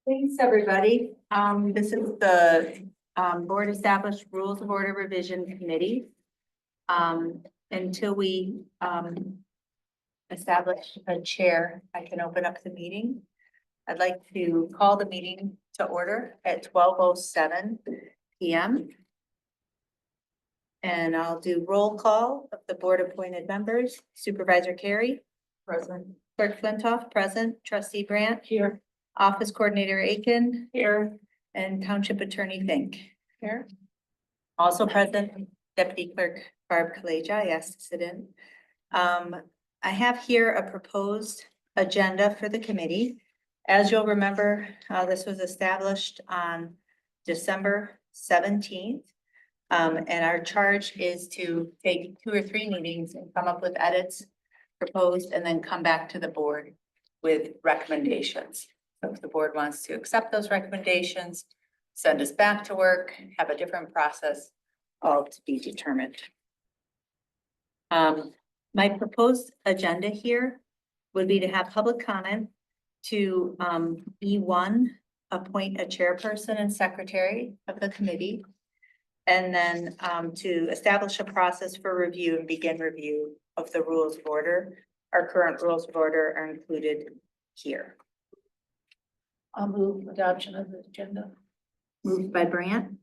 Thanks, everybody. This is the Board Established Rules of Order Revision Committee. Until we establish a chair, I can open up the meeting. I'd like to call the meeting to order at 12:07 p.m. And I'll do roll call of the board appointed members. Supervisor Carey. Present. Clerk Flintoff, present. Trustee Brandt. Here. Office Coordinator Aiken. Here. And Township Attorney Fink. Here. Also present, Deputy Clerk Barb Kaleja. I asked to sit in. I have here a proposed agenda for the committee. As you'll remember, this was established on December 17th. And our charge is to take 2 or 3 meetings and come up with edits proposed and then come back to the board with recommendations. So if the board wants to accept those recommendations, send us back to work, have a different process, all to be determined. My proposed agenda here would be to have public comment, to E1, appoint a chairperson and secretary of the committee, and then to establish a process for review and begin review of the rules of order. Our current rules of order are included here. I'll move adoption of the agenda. Moved by Brandt.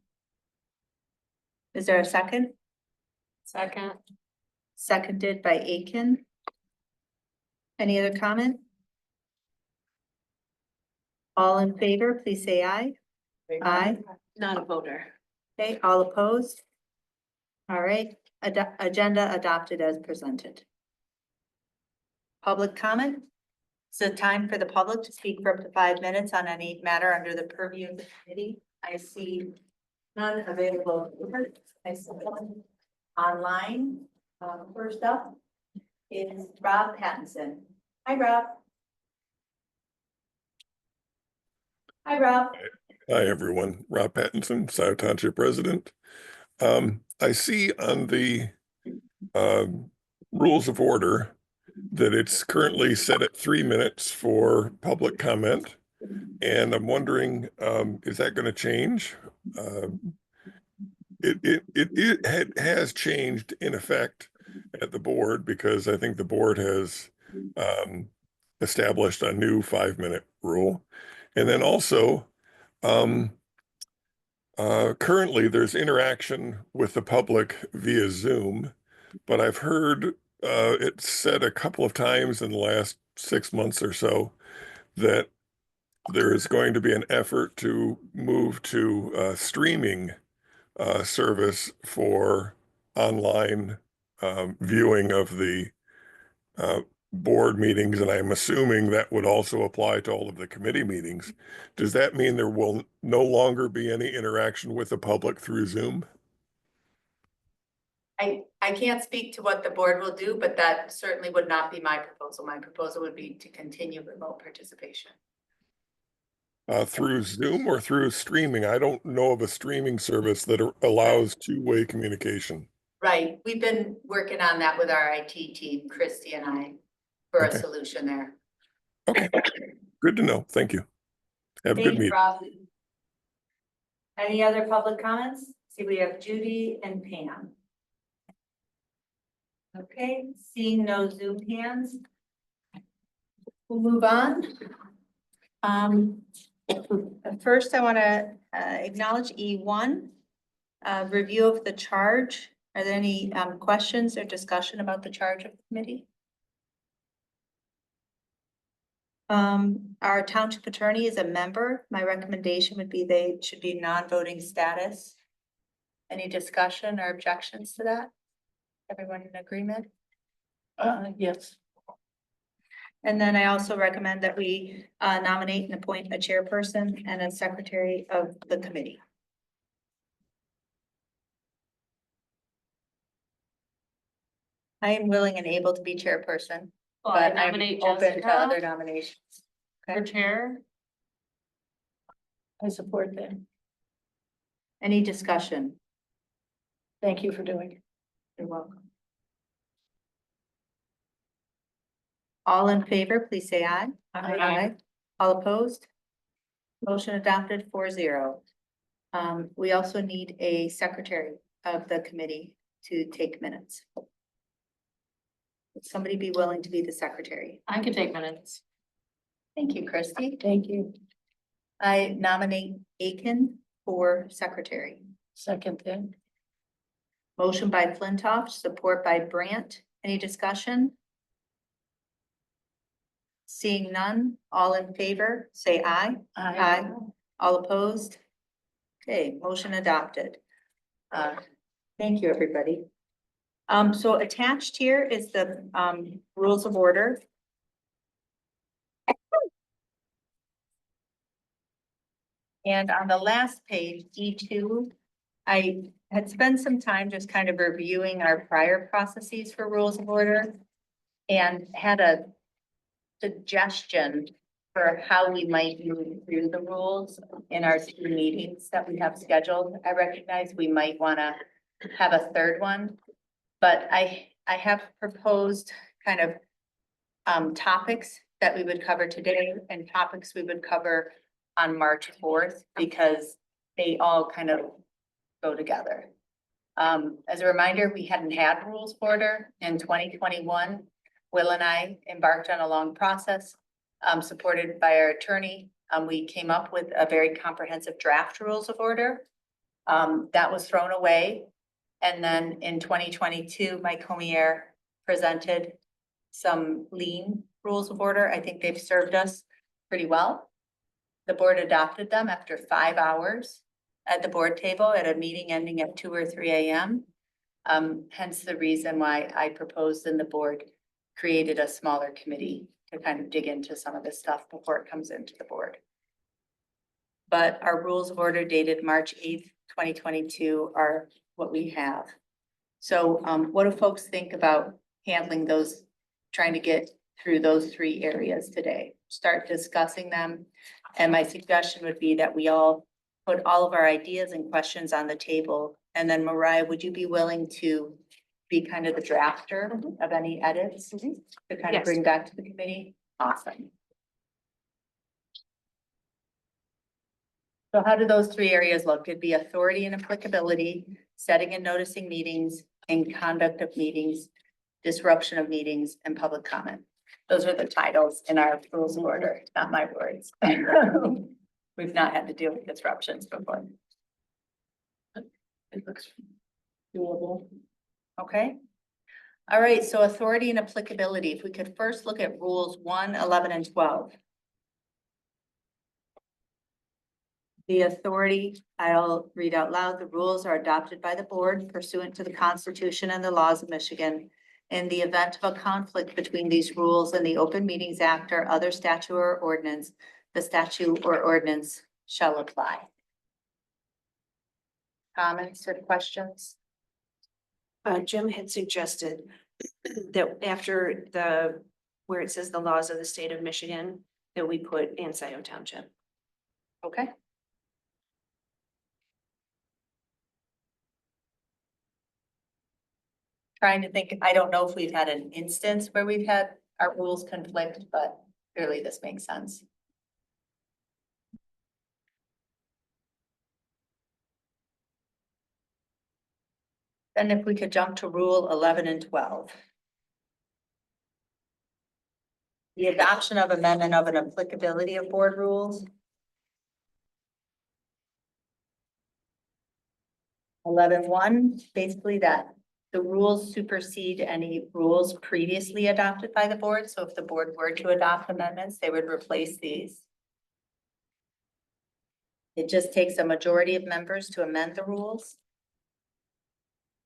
Is there a second? Second. Seconded by Aiken. Any other comment? All in favor, please say aye. Aye. Not a voter. Okay, all opposed? All right, agenda adopted as presented. Public comment? It's a time for the public to speak for up to 5 minutes on any matter under the purview of the committee. I see none available. I see one online. First up is Rob Pattinson. Hi, Rob. Hi, Rob. Hi, everyone. Rob Pattinson, Scio Township resident. I see on the rules of order that it's currently set at 3 minutes for public comment. And I'm wondering, is that going to change? It has changed in effect at the board, because I think the board has established a new 5-minute rule. And then also, currently there's interaction with the public via Zoom, but I've heard it said a couple of times in the last 6 months or so that there is going to be an effort to move to streaming service for online viewing of the board meetings, and I'm assuming that would also apply to all of the committee meetings. Does that mean there will no longer be any interaction with the public through Zoom? I can't speak to what the board will do, but that certainly would not be my proposal. My proposal would be to continue remote participation. Through Zoom or through streaming? I don't know of a streaming service that allows two-way communication. Right. We've been working on that with our IT team, Christy and I, for a solution there. Okay, good to know. Thank you. Have a good meeting. Rob. Any other public comments? See, we have Judy and Pam. Okay, seeing no Zoom hands, we'll move on. First, I want to acknowledge E1, review of the charge. Are there any questions or discussion about the charge of the committee? Our township attorney is a member. My recommendation would be they should be non-voting status. Any discussion or objections to that? Everyone in agreement? Yes. And then I also recommend that we nominate and appoint a chairperson and a secretary of the committee. I am willing and able to be chairperson, but I'm open to other nominations. For chair. I support that. Any discussion? Thank you for doing it. You're welcome. All in favor, please say aye. Aye. All opposed? Motion adopted 4-0. We also need a secretary of the committee to take minutes. Would somebody be willing to be the secretary? I can take minutes. Thank you, Christy. Thank you. I nominate Aiken for secretary. Second thing. Motion by Flintoff, support by Brandt. Any discussion? Seeing none, all in favor, say aye. Aye. All opposed? Okay, motion adopted. Thank you, everybody. So attached here is the, rules of order. And on the last page, E2, I had spent some time just kind of reviewing our prior processes for rules of order and had a suggestion for how we might move through the rules in our 2 meetings that we have scheduled. I recognize we might want to have a third one, but I have proposed kind of topics that we would cover today and topics we would cover on March 4th, because they all kind of go together. As a reminder, we hadn't had rules of order in 2021. Will and I embarked on a long process, supported by our attorney. We came up with a very comprehensive draft rules of order. That was thrown away. And then in 2022, Mike Homier presented some lean rules of order. I think they've served us pretty well. The board adopted them after 5 hours at the board table at a meeting ending at 2 or 3 a.m. Hence the reason why I proposed and the board created a smaller committee to kind of dig into some of this stuff before it comes into the board. But our rules of order dated March 8th, 2022 are what we have. So what do folks think about handling those, trying to get through those 3 areas today? Start discussing them. And my suggestion would be that we all put all of our ideas and questions on the table. And then Mariah, would you be willing to be kind of the drafter of any edits to kind of Yes. bring back to the committee? Awesome. So how do those 3 areas look? It'd be authority and applicability, setting and noticing meetings, and conduct of meetings, disruption of meetings, and public comment. Those are the titles in our rules of order, not my words. We've not had to deal with disruptions before. It looks doable. Okay. All right, so authority and applicability. If we could first look at rules 1, 11, and 12. The authority, I'll read out loud. The rules are adopted by the board pursuant to the Constitution and the laws of Michigan. In the event of a conflict between these rules and the Open Meetings Act or other statute or ordinance, the statute or ordinance shall apply. Comments or questions? Jim had suggested that after where it says the laws of the state of Michigan, that we put in Scio Township. Okay. Trying to think, I don't know if we've had an instance where we've had our rules conflict, but clearly this makes sense. Then if we could jump to rule 11 and 12. The adoption of amendment of an applicability of board rules. 11.1, basically that the rules supersede any rules previously adopted by the board. So if the board were to adopt amendments, they would replace these. It just takes a majority of members to amend the rules.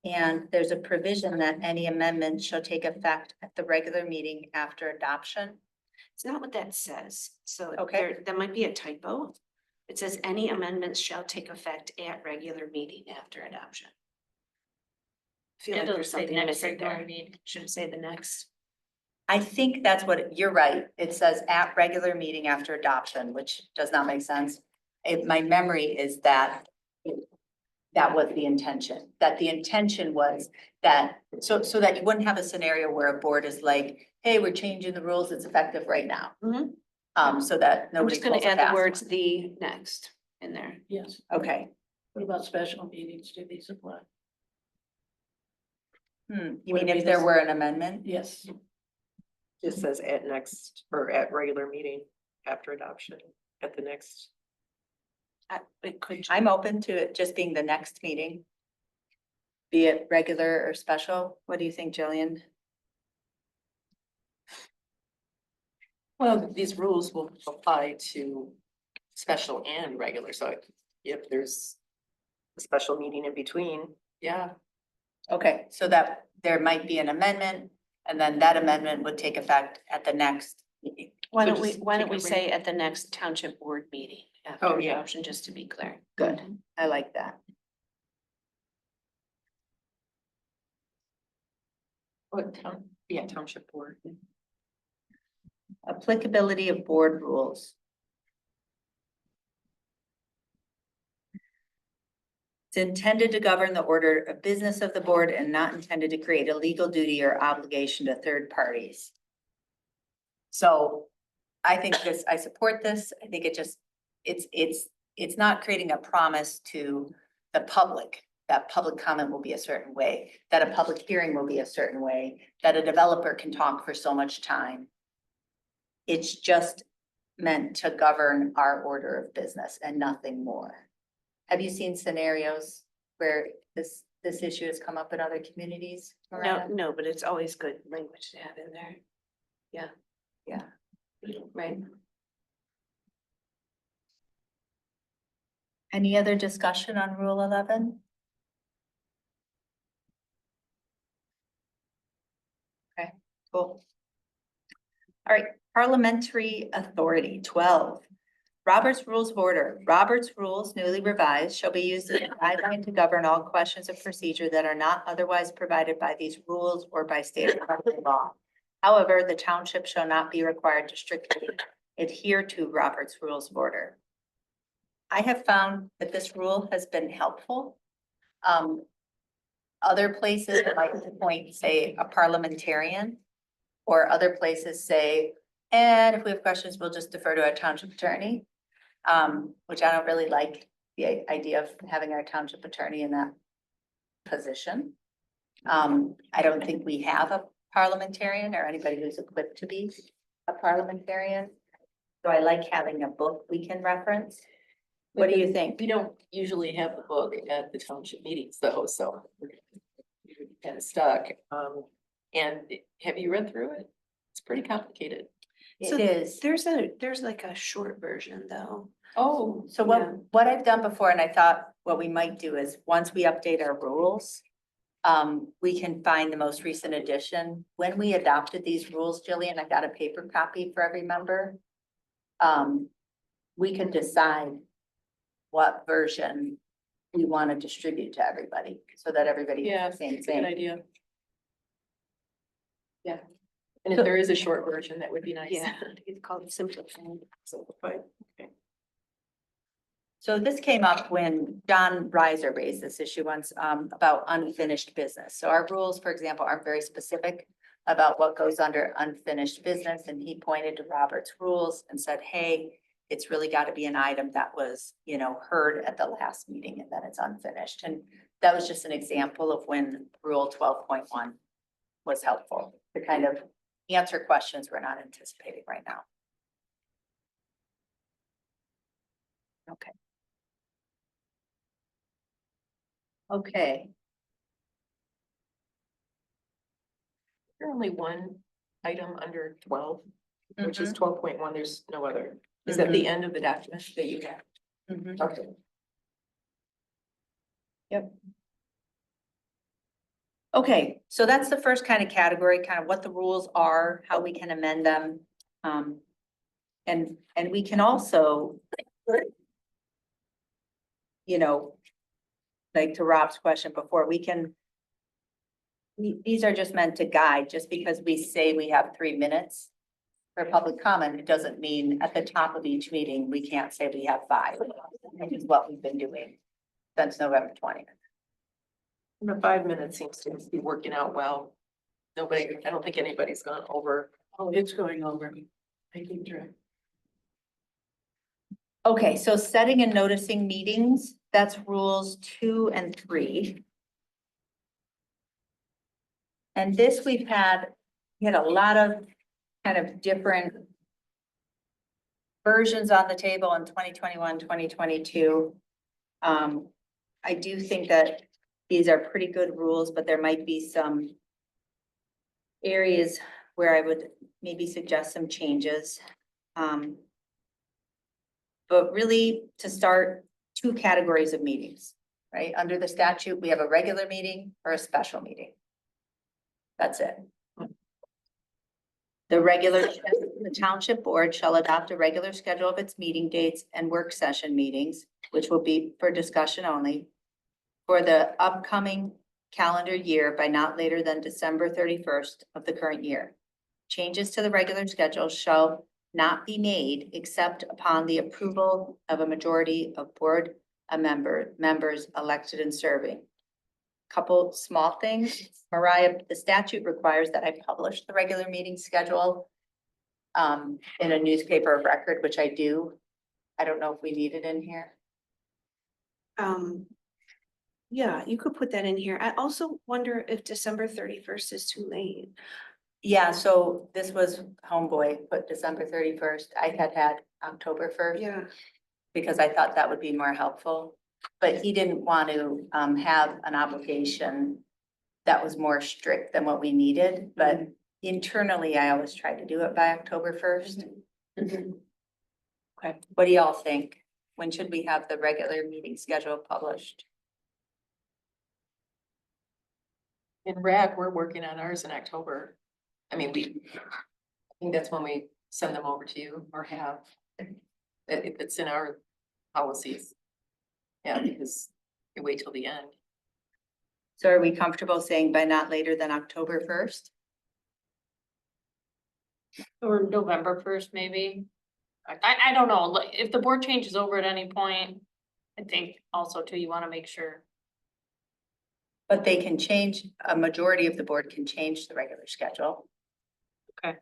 And there's a provision that any amendment shall take effect at the regular meeting after adoption. It's not what that says. So Okay. that might be a typo. It says any amendments shall take effect at regular meeting after adoption. I feel like there's something missing there. Should it say the next? I think that's what, you're right. It says at regular meeting after adoption, which does not make sense. My memory is that that was the intention, that the intention was that, so that you wouldn't have a scenario where a board is like, hey, we're changing the rules, it's effective right now. Mhm. So that I'm nobody just gonna pulls a add the fast words one. the next in there. Yes. Okay, What about special meetings? Do these apply? you Would mean it be if there this- were an amendment? Yes. Just says at next, or at regular meeting after adoption, at the next. It could. I'm open to it just being the next meeting. Be it regular or special. What do you think, Jillian? Well, these rules will apply to special and regular, so if there's a special meeting in between, yeah. Okay, so that there might be an amendment and then that amendment would take effect at the next meeting. Why So don't we, just why don't take we a say at the next township board meeting Oh, after yeah. adoption, just to be clear? Good, I like that. What yeah, township board. Applicability of board rules. It's intended to govern the order of business of the board and not intended to create a legal duty or obligation to third parties. So I think this, I support this. I think it just, it's not creating a promise to the public. That public comment will be a certain way, that a public hearing will be a certain way, that a developer can talk for so much time. It's just meant to govern our order of business and nothing more. Have you seen scenarios where this issue has come up in other communities? No, Miranda? no, but it's always good language to have in there. Yeah. Yeah. Right. Any other discussion on Rule 11? Okay, cool. All right, parliamentary authority, 12. Robert's Rules of Order. Robert's Rules newly revised shall be used as a guideline to govern all questions of procedure that are not otherwise provided by these rules or by state or federal law. However, the township shall not be required to strictly adhere to Robert's Rules of Order. I have found that this rule has been helpful. Other places like to point, say, a parliamentarian, or other places say, and if we have questions, we'll just defer to our township attorney. Which I don't really like the idea of having our township attorney in that position. I don't think we have a parliamentarian or anybody who's equipped to be a parliamentarian. So I like having a book we can reference. What do you think? We don't usually have the book at the township meetings though, so we're kind of stuck. And have you read through it? It's pretty complicated. So It is. There's like a short version though. Oh, So Yeah. what I've done before, and I thought what we might do is, once we update our rules, we can find the most recent edition. When we adopted these rules, Jillian, I got a paper copy for every member. We can decide what version we want to distribute to everybody, so that everybody yeah, has the same it's a good thing. idea. Yeah, and if there is a short version, that would be nice. Yeah, it's called simplified. Simplified, okay. So this came up when John Reiser raised this issue once, about unfinished business. So our rules, for example, aren't very specific about what goes under unfinished business. And he pointed to Robert's rules and said, hey, it's really got to be an item that was, heard at the last meeting and then it's unfinished. And that was just an example of when Rule 12.1 was helpful to kind of answer questions we're not anticipating right now. Okay. Okay, There's only one item under 12, which Mm-hmm. is 12.1. There's no other. Is that the end of the document that you have? Mhm. Okay. Okay, so that's the first kind of category, kind of what the rules are, how we can amend them. And we can also, like to Rob's question before, these are just meant to guide, just because we say we have 3 minutes for public comment, it doesn't mean at the top of each meeting, we can't say we have 5, which is what we've been doing since November 20th. The 5 minutes seems to be working out well. I don't think anybody's gone over. Oh, it's going over. I keep track. Okay, so setting and noticing meetings, that's rules 2 and 3. And this we had a lot of kind of different versions on the table in 2021, 2022. I do think that these are pretty good rules, but there might be some areas where I would maybe suggest some changes. But really, to start, 2 categories of meetings, right? Under the statute, we have a regular meeting or a special meeting. That's it. The township board shall adopt a regular schedule of its meeting dates and work session meetings, which will be for discussion only, for the upcoming calendar year by not later than December 31st of the current year. Changes to the regular schedule shall not be made except upon the approval of a majority of board members elected and serving. Couple small things. Mariah, the statute requires that I publish the regular meeting schedule in a newspaper of record, which I do. I don't know if we need it in here. Yeah, you could put that in here. I also wonder if December 31st is too late. Yeah, so this was homeboy, put December 31st. I had October 1st. Yeah. Because I thought that would be more helpful. But he didn't want to have an obligation that was more strict than what we needed, but internally, I always try to do it by October 1st. Okay, what do y'all think? When should we have the regular meeting schedule published? In RAC, we're working on ours in October. I mean, I think that's when we send them over to you or have. If it's in our policies. Yeah, because you wait till the end. So are we comfortable saying by not later than October 1st? Or November 1st, maybe. I don't know, like, if the board changes over at any point, I think also too, you wanna make sure. But they can change, a majority of the board can change the regular schedule. Okay.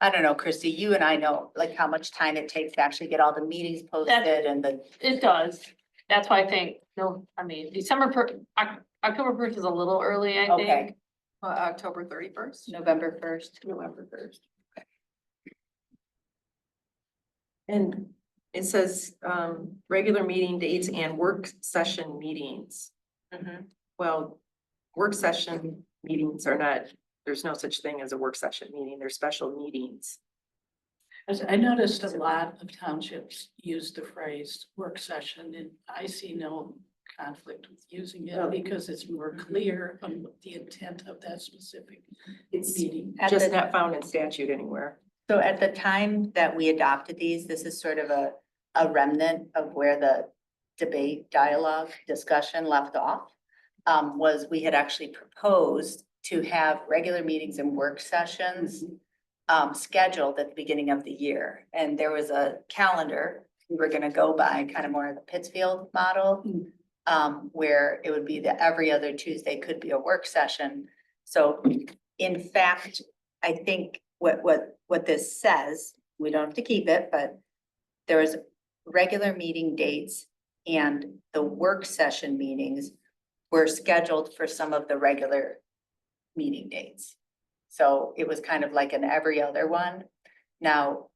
I don't know, Christy, you and I know like how much time it takes to actually get all the meetings posted and the, It does, that's why I think, no, I mean, October 1st is a little early, I okay, think. October 31st. November 1st. November 1st. And it says, regular meeting dates and work session meetings. Well, work session meetings are not, there's no such thing as a work session meeting, they're special meetings. As I noticed a lot of townships use the phrase work session, and I see no conflict with using it because it's more clear on what the intent of that specific It's meeting. At just the- not found in statute anywhere. So at the time that we adopted these, this is sort of a remnant of where the debate, dialogue, discussion left off. Was we had actually proposed to have regular meetings and work sessions scheduled at the beginning of the year. And there was a calendar we were gonna go by, kind of more of the Pittsfield model. Where it would be that every other Tuesday could be a work session. So in fact, I think what this says, we don't have to keep it, but there was regular meeting dates and the work session meetings were scheduled for some of the regular meeting dates. So it was kind of like an every other one. Now,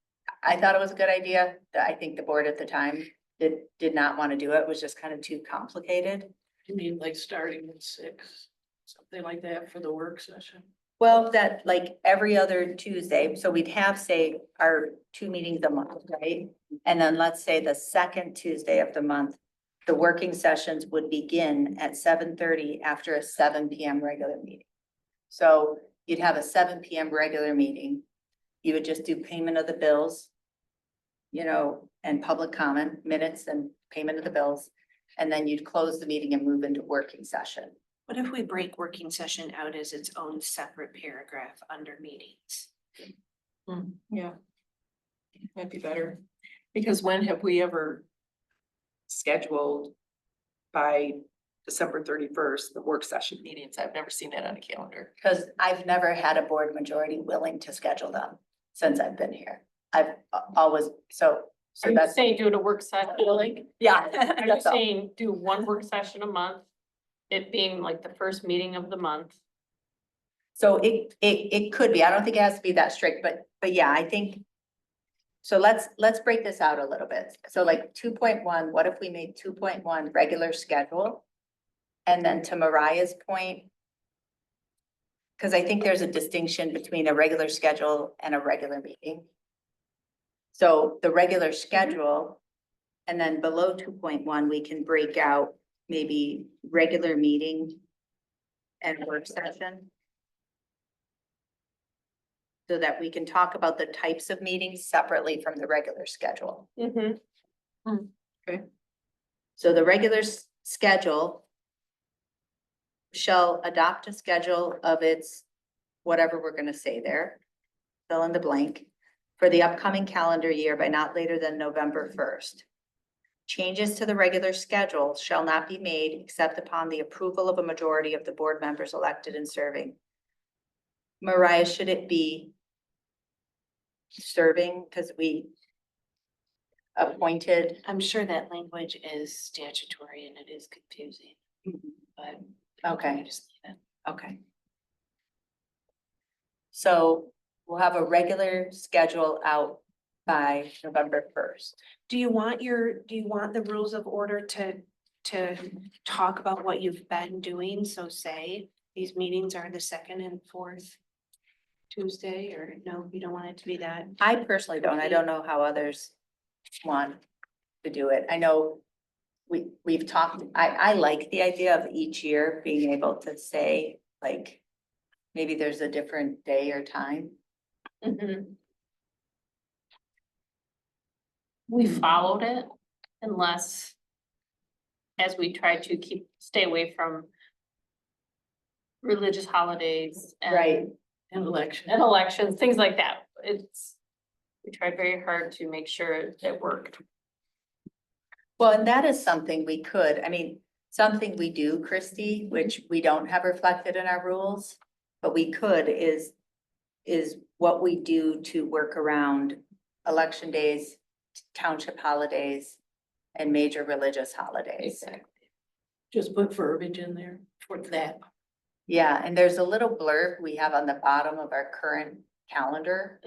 I thought it was a good idea. That I think the board at the time did not want to do it. It was just kind of too complicated. You mean like starting at 6, something like that for the work session? Well, that like every other Tuesday, so we'd have, say, our 2 meetings a month, right? And then let's say the second Tuesday of the month, the working sessions would begin at 7:30 after a 7 PM regular meeting. So you'd have a 7 PM regular meeting. You would just do payment of the bills, and public comment, minutes and payment of the bills. And then you'd close the meeting and move into working session. What if we break working session out as its own separate paragraph under meetings? Yeah. Might be better, because when have we ever scheduled by December 31st, the work session meetings? I've never seen that on a calendar. Because I've never had a board majority willing to schedule them since I've been here. I've always, so Are you that's, saying do it a work session, like, yeah. are you that's all. saying do one work session a month? It being like the first meeting of the month? So it could be, I don't think it has to be that strict, but yeah, I think. So let's break this out a little bit. So like 2.1, what if we made 2.1 regular schedule? And then to Mariah's point. Cause I think there's a distinction between a regular schedule and a regular meeting. So the regular schedule, and then below 2.1, we can break out maybe regular meeting and work session. So that we can talk about the types of meetings separately from the regular schedule. Mm-hmm. So the regular schedule shall adopt a schedule of its, whatever we're gonna say there, fill in the blank, for the upcoming calendar year by not later than November 1st. Changes to the regular schedule shall not be made except upon the approval of a majority of the board members elected and serving. Mariah, should it be serving, because we appointed? I'm sure that language is statutory and it is confusing, but. Okay. Just leave it. Okay. So we'll have a regular schedule out by November 1st. Do you want the rules of order to talk about what you've been doing? So say these meetings are the second and fourth Tuesday, or no, you don't want it to be that? I personally don't. I don't know how others want to do it. I know we've talked, I like the idea of each year being able to say, like, maybe there's a different day or time. We followed it unless, as we try to stay away from religious holidays Right. An election. and elections, things like that. We tried very hard to make sure it worked. Well, and that is something we could, I mean, something we do, Christy, which we don't have reflected in our rules, but we could is what we do to work around election days, township holidays, and major religious holidays. Just put verbiage in there for that. Yeah, and there's a little blurb we have on the bottom of our current calendar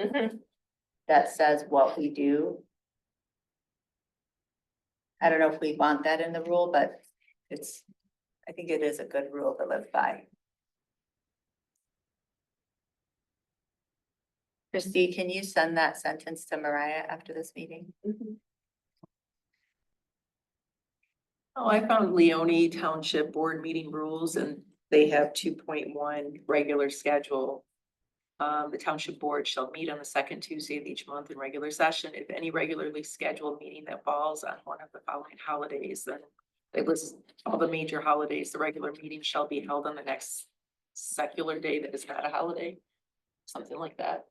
that says what we do. I don't know if we want that in the rule, but I think it is a good rule to live by. Christy, can you send that sentence to Mariah after this meeting? Oh, I found Leone Township Board meeting rules and they have 2.1 regular schedule. The township board shall meet on the second Tuesday of each month in regular session. If any regularly scheduled meeting that falls on one of the following holidays, then it lists all the major holidays. The regular meeting shall be held on the next secular day that is not a holiday. Something like that.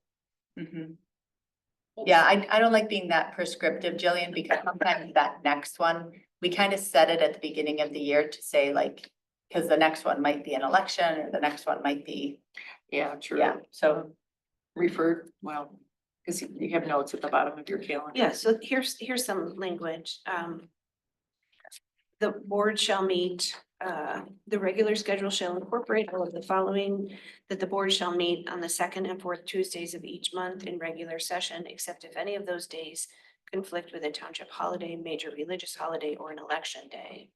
Yeah, I don't like being that prescriptive, Jillian, because sometimes that next one, we kind of set it at the beginning of the year to say like, because the next one might be an election or the next one might be, Yeah, true. yeah, so. Referred, well, because you have notes at the bottom of your calendar. Yeah, so here's some language. The board shall meet, the regular schedule shall incorporate all of the following, that the board shall meet on the second and fourth Tuesdays of each month in regular session, except if any of those days conflict with a township holiday, major religious holiday, or an election day.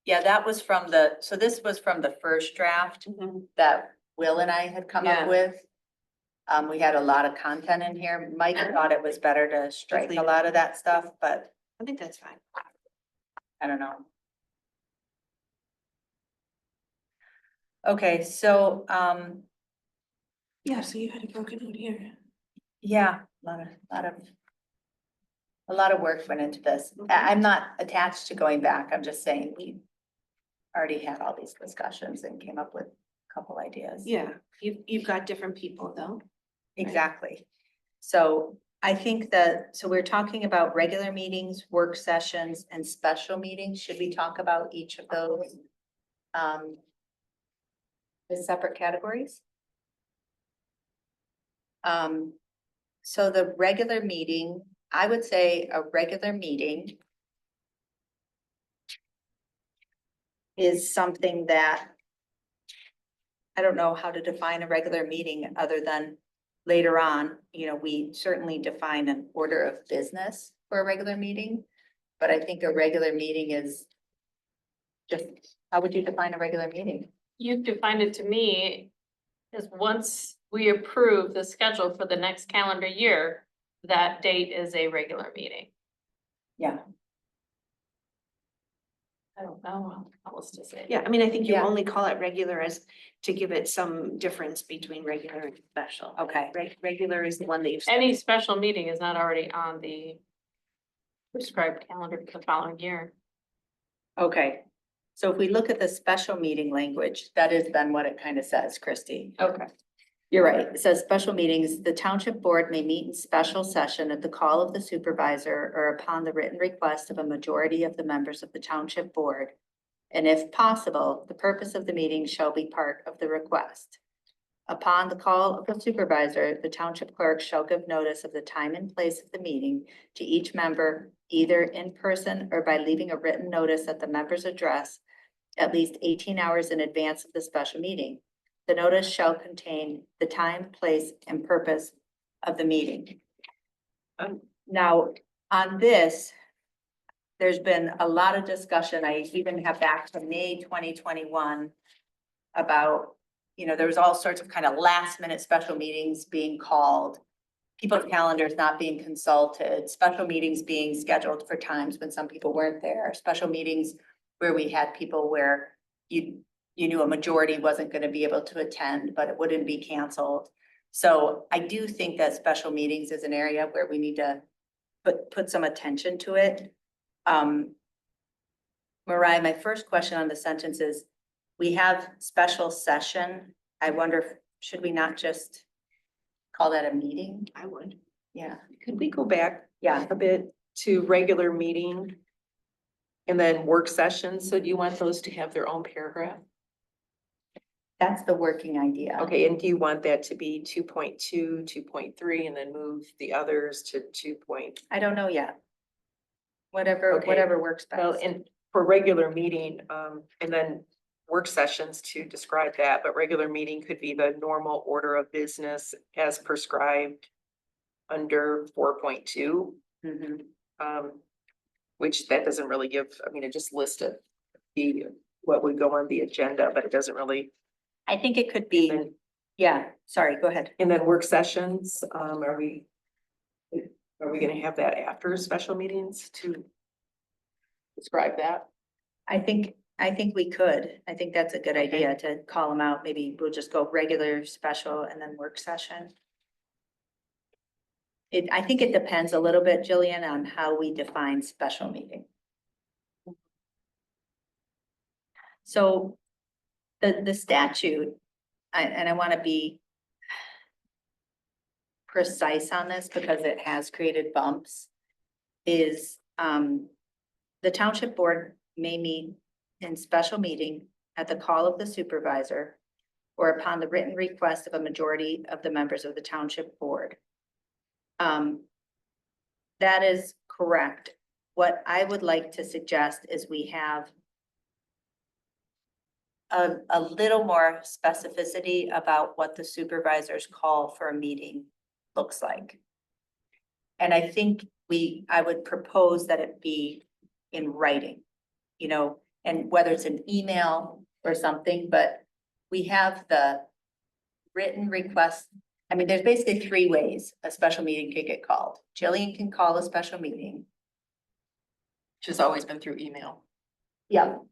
Yeah, that was from so this was from the first draft that Will and I had come up Yeah. with. We had a lot of content in here. Mike thought it was better to strike a lot of that stuff, but I think that's fine. I don't know. Okay, so, Yeah, so you had it broken out here. yeah, a lot of work went into this. I'm not attached to going back. I'm just saying we already had all these discussions and came up with a couple ideas. Yeah, you've got different people though. Exactly. So I think so we're talking about regular meetings, work sessions, and special meetings. Should we talk about each of those? As separate categories? So the regular meeting, I would say a regular meeting is something that I don't know how to define a regular meeting other than later on, we certainly define an order of business for a regular meeting. But I think a regular meeting is just, how would you define a regular meeting? You've defined it to me as once we approve the schedule for the next calendar year, that date is a regular meeting. Yeah. I don't know how else to say it. Yeah, I mean, I think you Yeah. only call it regular as to give it some difference between regular and special. Okay. Regular is the one that you've. Any special meeting is not already on the prescribed calendar for the following year. Okay. So if we look at the special meeting language, that is then what it kind of says, Christie. Okay. You're right. It says special meetings, the township board may meet in special session at the call of the supervisor or upon the written request of a majority of the members of the township board. And if possible, the purpose of the meeting shall be part of the request. Upon the call of the supervisor, the township clerk shall give notice of the time and place of the meeting to each member, either in person or by leaving a written notice at the member's address at least 18 hours in advance of the special meeting. The notice shall contain the time, place, and purpose of the meeting. Now, on this, there's been a lot of discussion. I even have back to May 2021 about, there was all sorts of kind of last minute special meetings being called, people's calendars not being consulted, special meetings being scheduled for times when some people weren't there, special meetings where we had people where you knew a majority wasn't going to be able to attend, but it wouldn't be canceled. So I do think that special meetings is an area where we need to put some attention to it. Mariah, my first question on the sentence is, we have special session. I wonder, should we not just call that a meeting? I would. Yeah, Could we go back yeah. a bit to regular meeting? And then work sessions, so do you want those to have their own paragraph? That's the working idea. Okay, and do you want that to be 2.2, 2.3, and then move the others to 2. I don't know yet. Whatever, Okay. whatever works Well, best. and for regular meeting, and then work sessions to describe that, but regular meeting could be the normal order of business as prescribed under 4.2. Mhm. Which that doesn't really give, I mean, it just listed what would go on the agenda, but it doesn't really. I think it could be, yeah, sorry, go ahead. And then work sessions, are we gonna have that after special meetings to describe that? I think we could. I think that's a good Okay. idea to call them out. Maybe we'll just go regular, special, and then work session. I think it depends a little bit, Jillian, on how we define special meeting. So the statute, and I want to be precise on this because it has created bumps, is the township board may meet in special meeting at the call of the supervisor or upon the written request of a majority of the members of the township board. That is correct. What I would like to suggest is we have a little more specificity about what the supervisor's call for a meeting looks like. And I think I would propose that it be in writing, and whether it's an email or something, but we have the written request. I mean, there's basically 3 ways a special meeting could get called. Jillian can call a special meeting. Which has always been through email. Yep.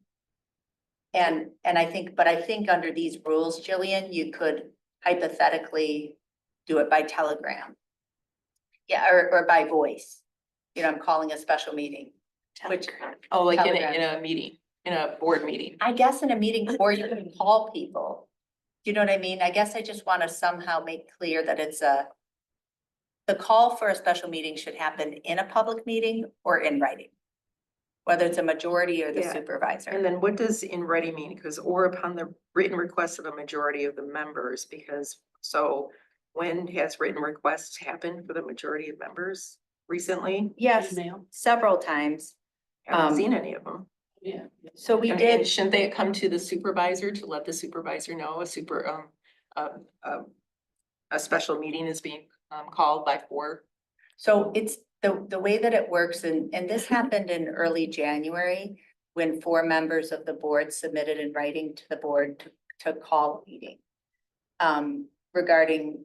And I think under these rules, Jillian, you could hypothetically do it by telegram. Yeah, or by voice. I'm calling a special meeting, which, Oh, like Telegram. in a meeting, in a board meeting. I guess in a meeting, or you can call people. Do you know what I mean? I guess I just want to somehow make clear that the call for a special meeting should happen in a public meeting or in writing. Whether it's a majority or the Yeah. supervisor. And then what does in writing mean? Because or upon the written request of a majority of the members, because so when has written requests happened for the majority of members recently? Yes, Email, several times. Haven't seen any of them. yeah. So we And did, shouldn't they come to the supervisor to let the supervisor know a special meeting is being called by 4? so it's the way that it works, and this happened in early January when 4 members of the board submitted in writing to the board to call a meeting. Regarding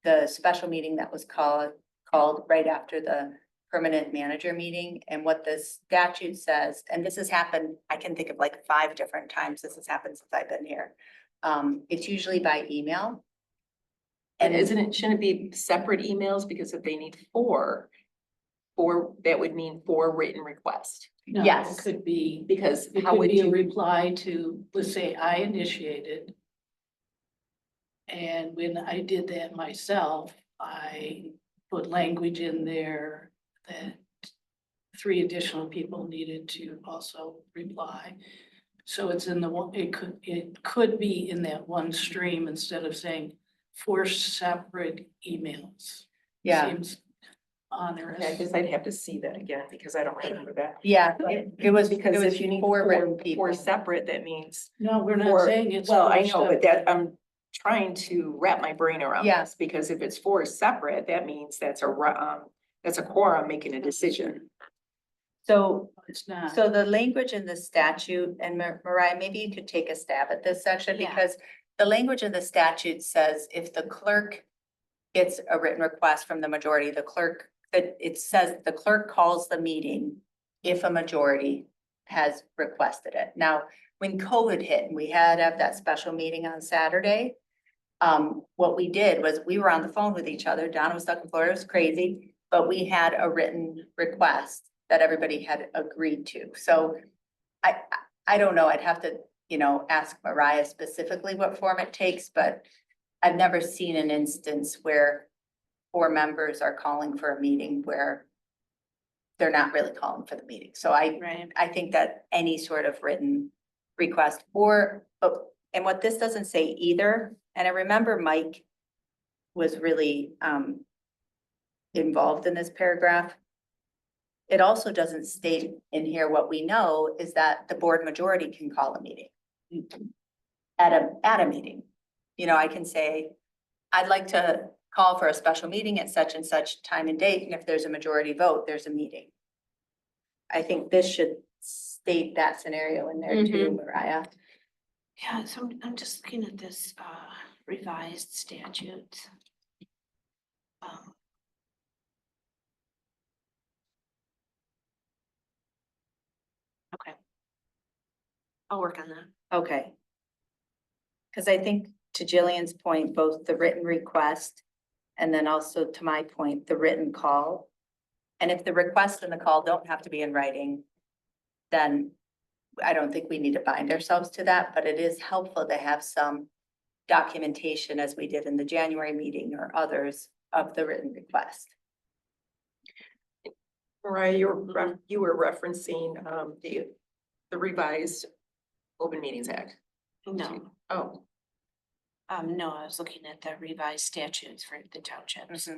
the special meeting that was called right after the permanent manager meeting, and what the statute says, and this has happened, I can think of like 5 different times this has happened since I've been here. It's usually by email. And shouldn't it be separate emails? Because if they need 4, that would mean 4 written requests. No, Yes. it could be, Because it how could would be a you? reply to, let's say I initiated. And when I did that myself, I put language in there that 3 additional people needed to also reply. So it's in the one, it could be in that one stream instead of saying 4 separate emails. Yeah, Seems onerous. Yeah, because I'd have to see that again because I don't remember that. yeah, it was, Because it was if you need 4 written 4 people. separate, that means. No, we're not 4 saying it's. Well, I 4 know, but separate. I'm trying to wrap my brain around Yeah. this, because if it's 4 separate, that means that's a quorum making a decision. So It's not. So the language in the statute, and Mariah, maybe you could take a stab at this section, Yeah. because the language in the statute says if the clerk gets a written request from the majority, it says the clerk calls the meeting if a majority has requested it. Now, when COVID hit and we had to have that special meeting on Saturday, what we did was we were on the phone with each other. Donna was stuck in Florida, it was crazy, but we had a written request that everybody had agreed to. So I don't know, I'd have to, ask Mariah specifically what form it takes, but I've never seen an instance where 4 members are calling for a meeting where they're not really calling for the meeting. So Right. I think that any sort of written request and what this doesn't say either, and I remember Mike was really involved in this paragraph. It also doesn't state in here, what we know is that the board majority can call a meeting. At a meeting. I can say, I'd like to call for a special meeting at such and such time and date, and if there's a majority vote, there's a meeting. I think this should state that scenario in there too, Mariah. Yeah, so I'm just looking at this revised statute. Okay. I'll work on that. Okay. Because I think to Jillian's point, both the written request and then also to my point, the written call. And if the request and the call don't have to be in writing, then I don't think we need to bind ourselves to that, but it is helpful to have some documentation, as we did in the January meeting or others, of the written request. Mariah, you were referencing the revised Open Meetings Act. No, Oh, no, I was looking at the revised statutes for the townships.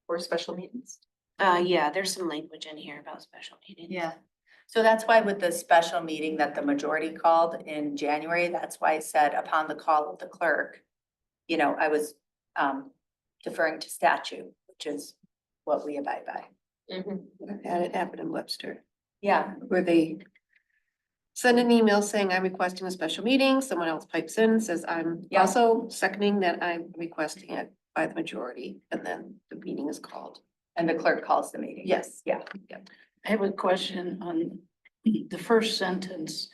for special meetings. Yeah, there's some language in here about special meetings. Yeah, so that's why with the special meeting that the majority called in January, that's why I said upon the call of the clerk, I was deferring to statute, which is what we abide by. Had it happen in Webster, Yeah, where they send an email saying I'm requesting a special meeting, someone else pipes in, says I'm Yeah. also seconding that I'm requesting it by the majority, and then the meeting is called. and the clerk calls the meeting. Yes. Yeah. I have a question on the first sentence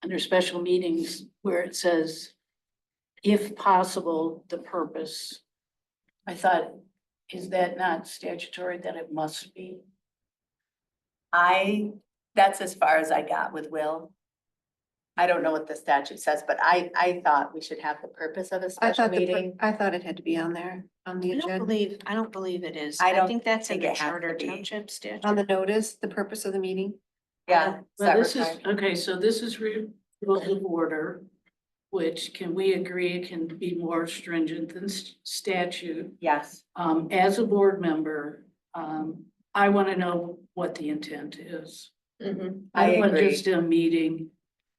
under special meetings where it says, if possible, the purpose. I thought, is that not statutory that it must be? That's as far as I got with Will. I don't know what the statute says, but I thought we should have the purpose of a I special thought meeting. I thought it had to be on there, on the agenda, I don't believe it is. I don't think that's in think the it has to charter be. township statute. on the notice, the purpose of the meeting. Yeah. Well, separate this is, time. okay, so this is rules of order, which can we agree can be more stringent than statute? Yes. As a board member, I want to know what the intent is. Mhm. I I don't want agree. just a meeting,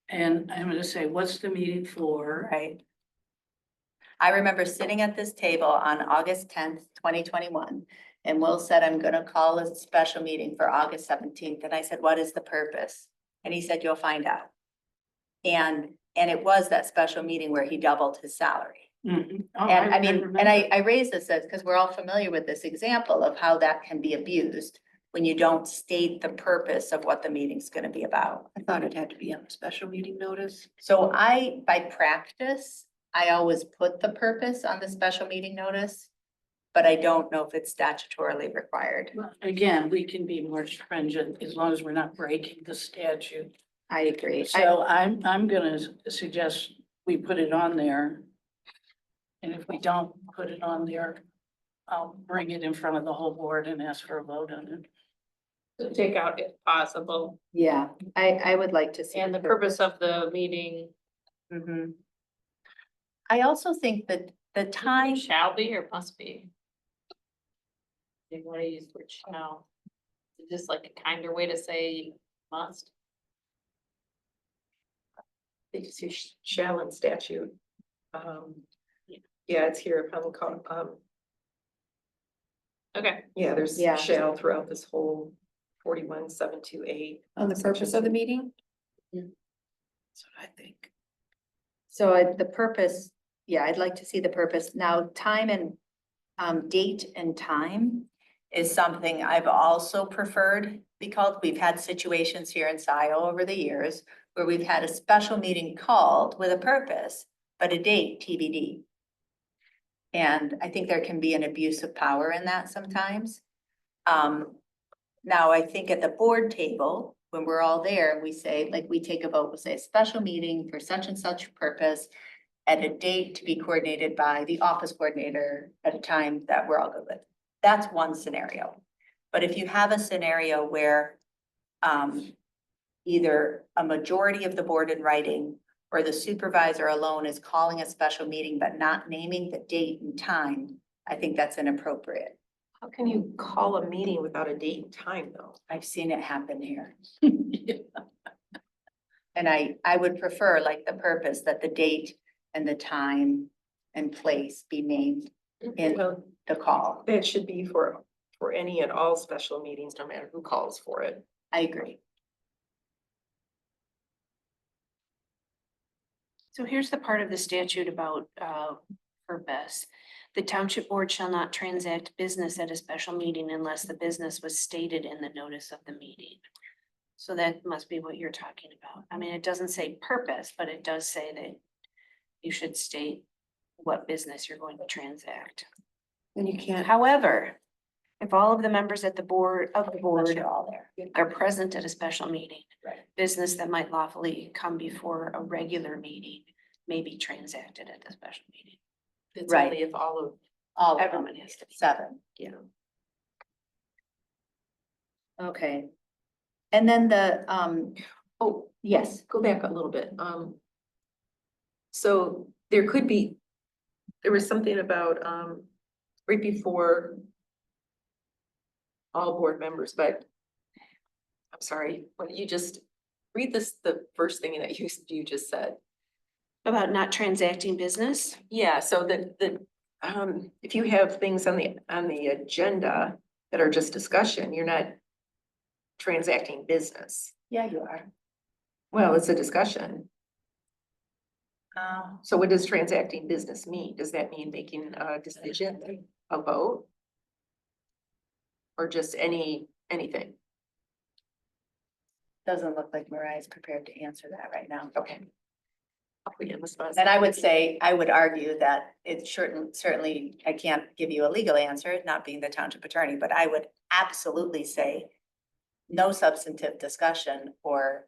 and I'm gonna say, what's the meeting for? Right. I remember sitting at this table on August 10th, 2021, and Will said, I'm gonna call a special meeting for August 17th. And I said, what is the purpose? And he said, you'll find out. And it was that special meeting where he doubled his salary. Mhm. Oh, And I mean, remember. and I raise this as, because we're all familiar with this example of how that can be abused when you don't state the purpose of what the meeting's gonna be about. I thought it had to be on a special meeting notice. So by practice, I always put the purpose on the special meeting notice, but I don't know if it's statutorily required. Well, again, we can be more stringent as long as we're not breaking the statute. I agree. So I'm gonna suggest we put it on there. And if we don't put it on there, I'll bring it in front of the whole board and ask for a vote on it. To take out if possible, Yeah, I would like to see. and the purpose of the meeting Mhm. I also think that the time, shall be or must be. They want to use the word shall. It's just like a kinder way to say must. They just use shall in statute. Yeah, it's here, Okay, yeah, there's Yeah. shall throughout this whole 41.728. On the purpose of the meeting? That's what I think. so the purpose, yeah, I'd like to see the purpose. Now, time and date and time is something I've also preferred because we've had situations here in Scio over the years where we've had a special meeting called with a purpose, but a date TBD. And I think there can be an abuse of power in that sometimes. Now I think at the board table, when we're all there, we say, like, we take a vote, we'll say a special meeting for such and such purpose at a date to be coordinated by the office coordinator at a time that we're all good with. That's one scenario. But if you have a scenario where either a majority of the board in writing or the supervisor alone is calling a special meeting but not naming the date and time, I think that's inappropriate. How can you call a meeting without a date and time, though? I've seen it happen here. And I would prefer, like, the purpose that the date and the time and place be named in Well, the call. that should be for any and all special meetings, no matter who calls for it. I agree. So here's the part of the statute about purpose. The township board shall not transact business at a special meeting unless the business was stated in the notice of the meeting. So that must be what you're talking about. I mean, it doesn't say purpose, but it does say that you should state what business you're going to transact. Then you can't. However, if all of the members at the board Unless board you're all there. are present at a special meeting. Right. Business that might lawfully come before a regular meeting may be transacted at the special meeting. It's Right. only if all of, All of them. Everyone has to be. 7. you know. Okay. And then Oh, yes, go back a little bit. So there was something about, right before all board members, but I'm sorry, when you just read this, the first thing that you just said. About not transacting business? Yeah, so if you have things on the agenda that are just discussion, you're not transacting business. yeah, you are. Well, it's a discussion. So what does transacting business mean? Does that mean making a decision, a vote? Or just anything? Doesn't look like Mariah's prepared to answer that right now. Okay. I'll put you on the spot. And I would say, I would argue that it certainly, I can't give you a legal answer, not being the township attorney, but I would absolutely say no substantive discussion or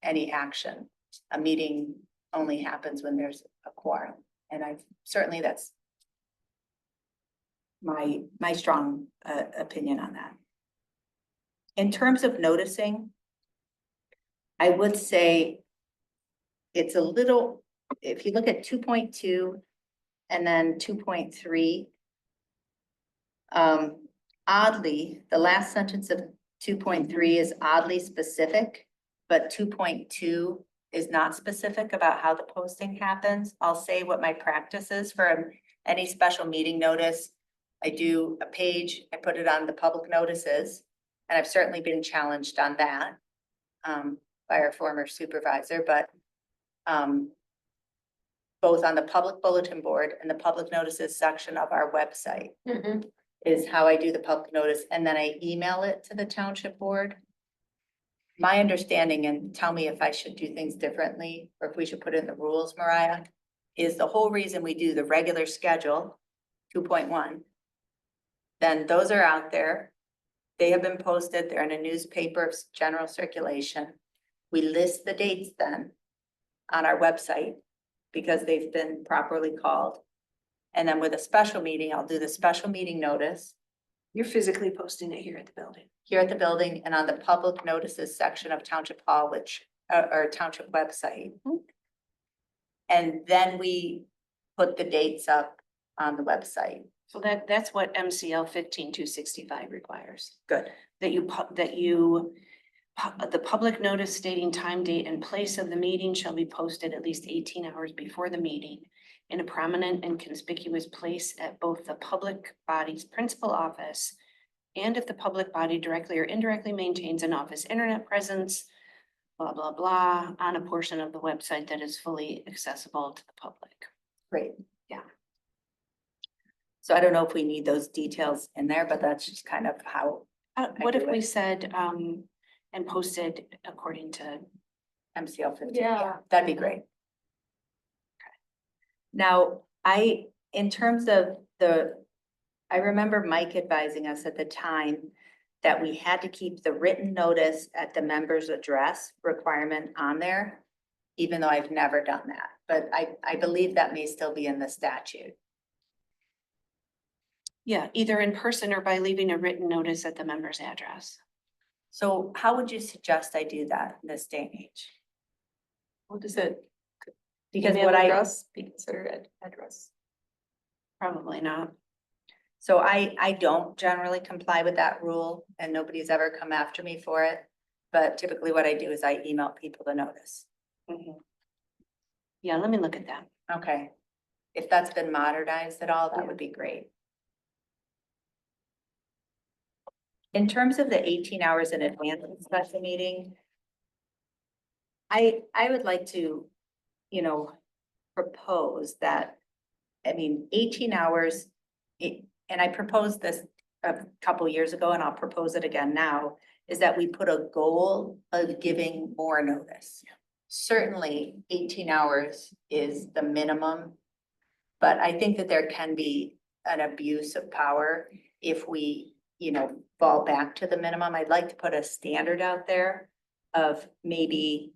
any action. A meeting only happens when there's a quorum. And certainly that's my strong opinion on that. In terms of noticing, I would say it's a little, if you look at 2.2 and then 2.3. Oddly, the last sentence of 2.3 is oddly specific, but 2.2 is not specific about how the posting happens. I'll say what my practice is for any special meeting notice. I do a page, I put it on the public notices, and I've certainly been challenged on that by our former supervisor, but both on the public bulletin board and the public notices section of our website is how I do the public notice, and then I email it to the township board. My understanding, and tell me if I should do things differently, or if we should put in the rules, Mariah, is the whole reason we do the regular schedule, 2.1. Then those are out there. They have been posted, they're in a newspaper of general circulation. We list the dates then on our website because they've been properly called. And then with a special meeting, I'll do the special meeting notice You're physically posting it here at the building. here at the building and on the public notices section of Township Hall, which, or Township website. And then we put the dates up on the website. So that's what MCL 15265 requires. Good. The public notice stating time, date, and place of the meeting shall be posted at least 18 hours before the meeting in a prominent and conspicuous place at both the public body's principal office and if the public body directly or indirectly maintains an office internet presence, blah, blah, blah, on a portion of the website that is fully accessible to the public. Great. Yeah. So I don't know if we need those details in there, but that's just kind of how What if do we it. said, and posted according to, MCL 15. Yeah. That'd be great. Now, in terms of I remember Mike advising us at the time that we had to keep the written notice at the member's address requirement on there, even though I've never done that, but I believe that may still be in the statute. yeah, either in person or by leaving a written notice at the member's address. So how would you suggest I do that in this day and age? What does it? Because email what address be considered address? Probably not. So I don't generally comply with that rule and nobody's ever come after me for it. But typically what I do is I email people the notice. Yeah, let me look at that. Okay. If that's been modernized at all, that would be great. In terms of the 18 hours in advance of the special meeting, I would like to, propose that, 18 hours, and I proposed this a couple years ago, and I'll propose it again now, is that we put a goal of giving more notice. Certainly 18 hours is the minimum, but I think that there can be an abuse of power if we, fall back to the minimum. I'd like to put a standard out there of maybe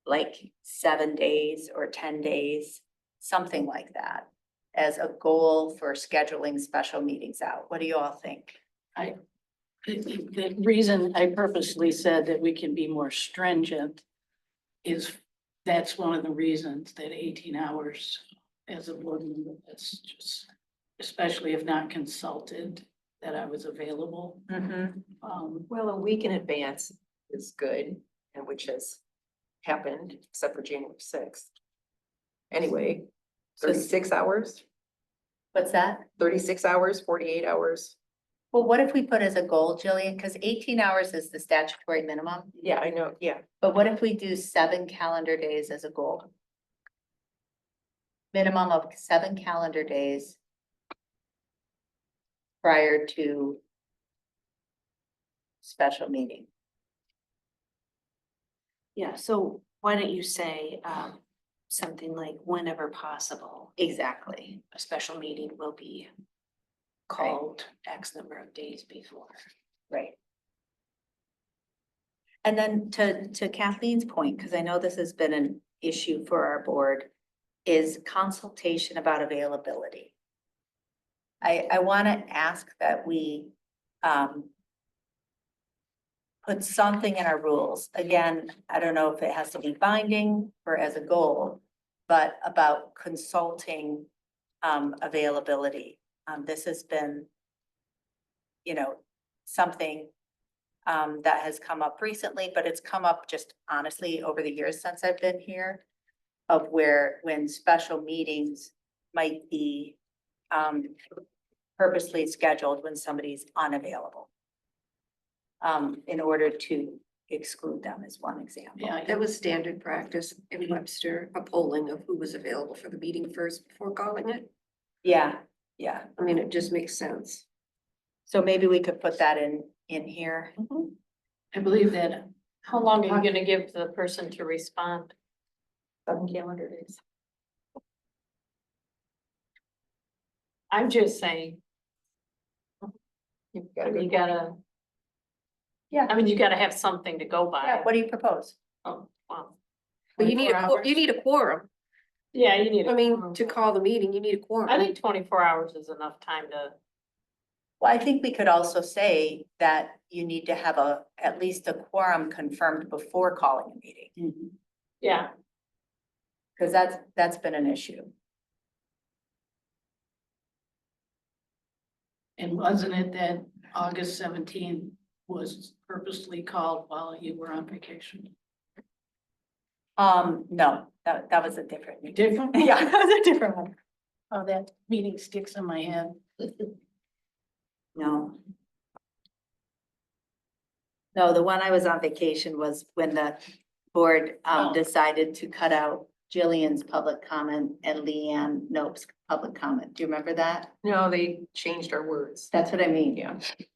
like 7 days or 10 days, something like that, as a goal for scheduling special meetings out. What do you all think? The reason I purposely said that we can be more stringent is that's one of the reasons that 18 hours as a board member, that's just, especially if not consulted, that I was available. Well, a week in advance is good, and which has happened, except for January 6th. Anyway, So- 36 hours, What's that? 36 hours, 48 hours. Well, what if we put as a goal, Jillian, because 18 hours is the statutory minimum, Yeah, I know, yeah. but what if we do 7 calendar days as a goal? Minimum of 7 calendar days prior to special meeting. Yeah, so why don't you say, something like whenever possible, Exactly. a special meeting will be called X number of days before. Right. And then to Kathleen's point, because I know this has been an issue for our board, is consultation about availability. I want to ask that we put something in our rules. Again, I don't know if it has to be binding or as a goal, but about consulting availability. This has been, something that has come up recently, but it's come up just honestly over the years since I've been here, of when special meetings might be purposely scheduled when somebody's unavailable. In order to exclude them is one example. Yeah, That was standard practice in Webster, a polling of who was available for the meeting first before calling it. Yeah. I mean, it just makes sense. So maybe we could put that in here. I believe that. How long are you gonna give the person to respond? 7 calendar days. I'm just saying, You've got a you good gotta. Yeah. I mean, you gotta have something to go Yeah, by. what do you propose? Oh, wow. But you need 24 hours? you need a quorum. Yeah, you need. I a mean, quorum. to call the meeting, you need a quorum. I think 24 hours is enough time to, Well, I think we could also say that you need to have at least a quorum confirmed before calling a meeting, yeah, because that's been an issue. And wasn't it that August 17th was purposely called while you were on vacation? No, that was a different meeting. Different? Yeah, that was a different one. Oh, that meeting sticks in my head. No. No, the one I was on vacation was when the board Oh. decided to cut out Jillian's public comment and Leanne Nope's public comment. Do you remember that? No, they changed our words. That's what I mean.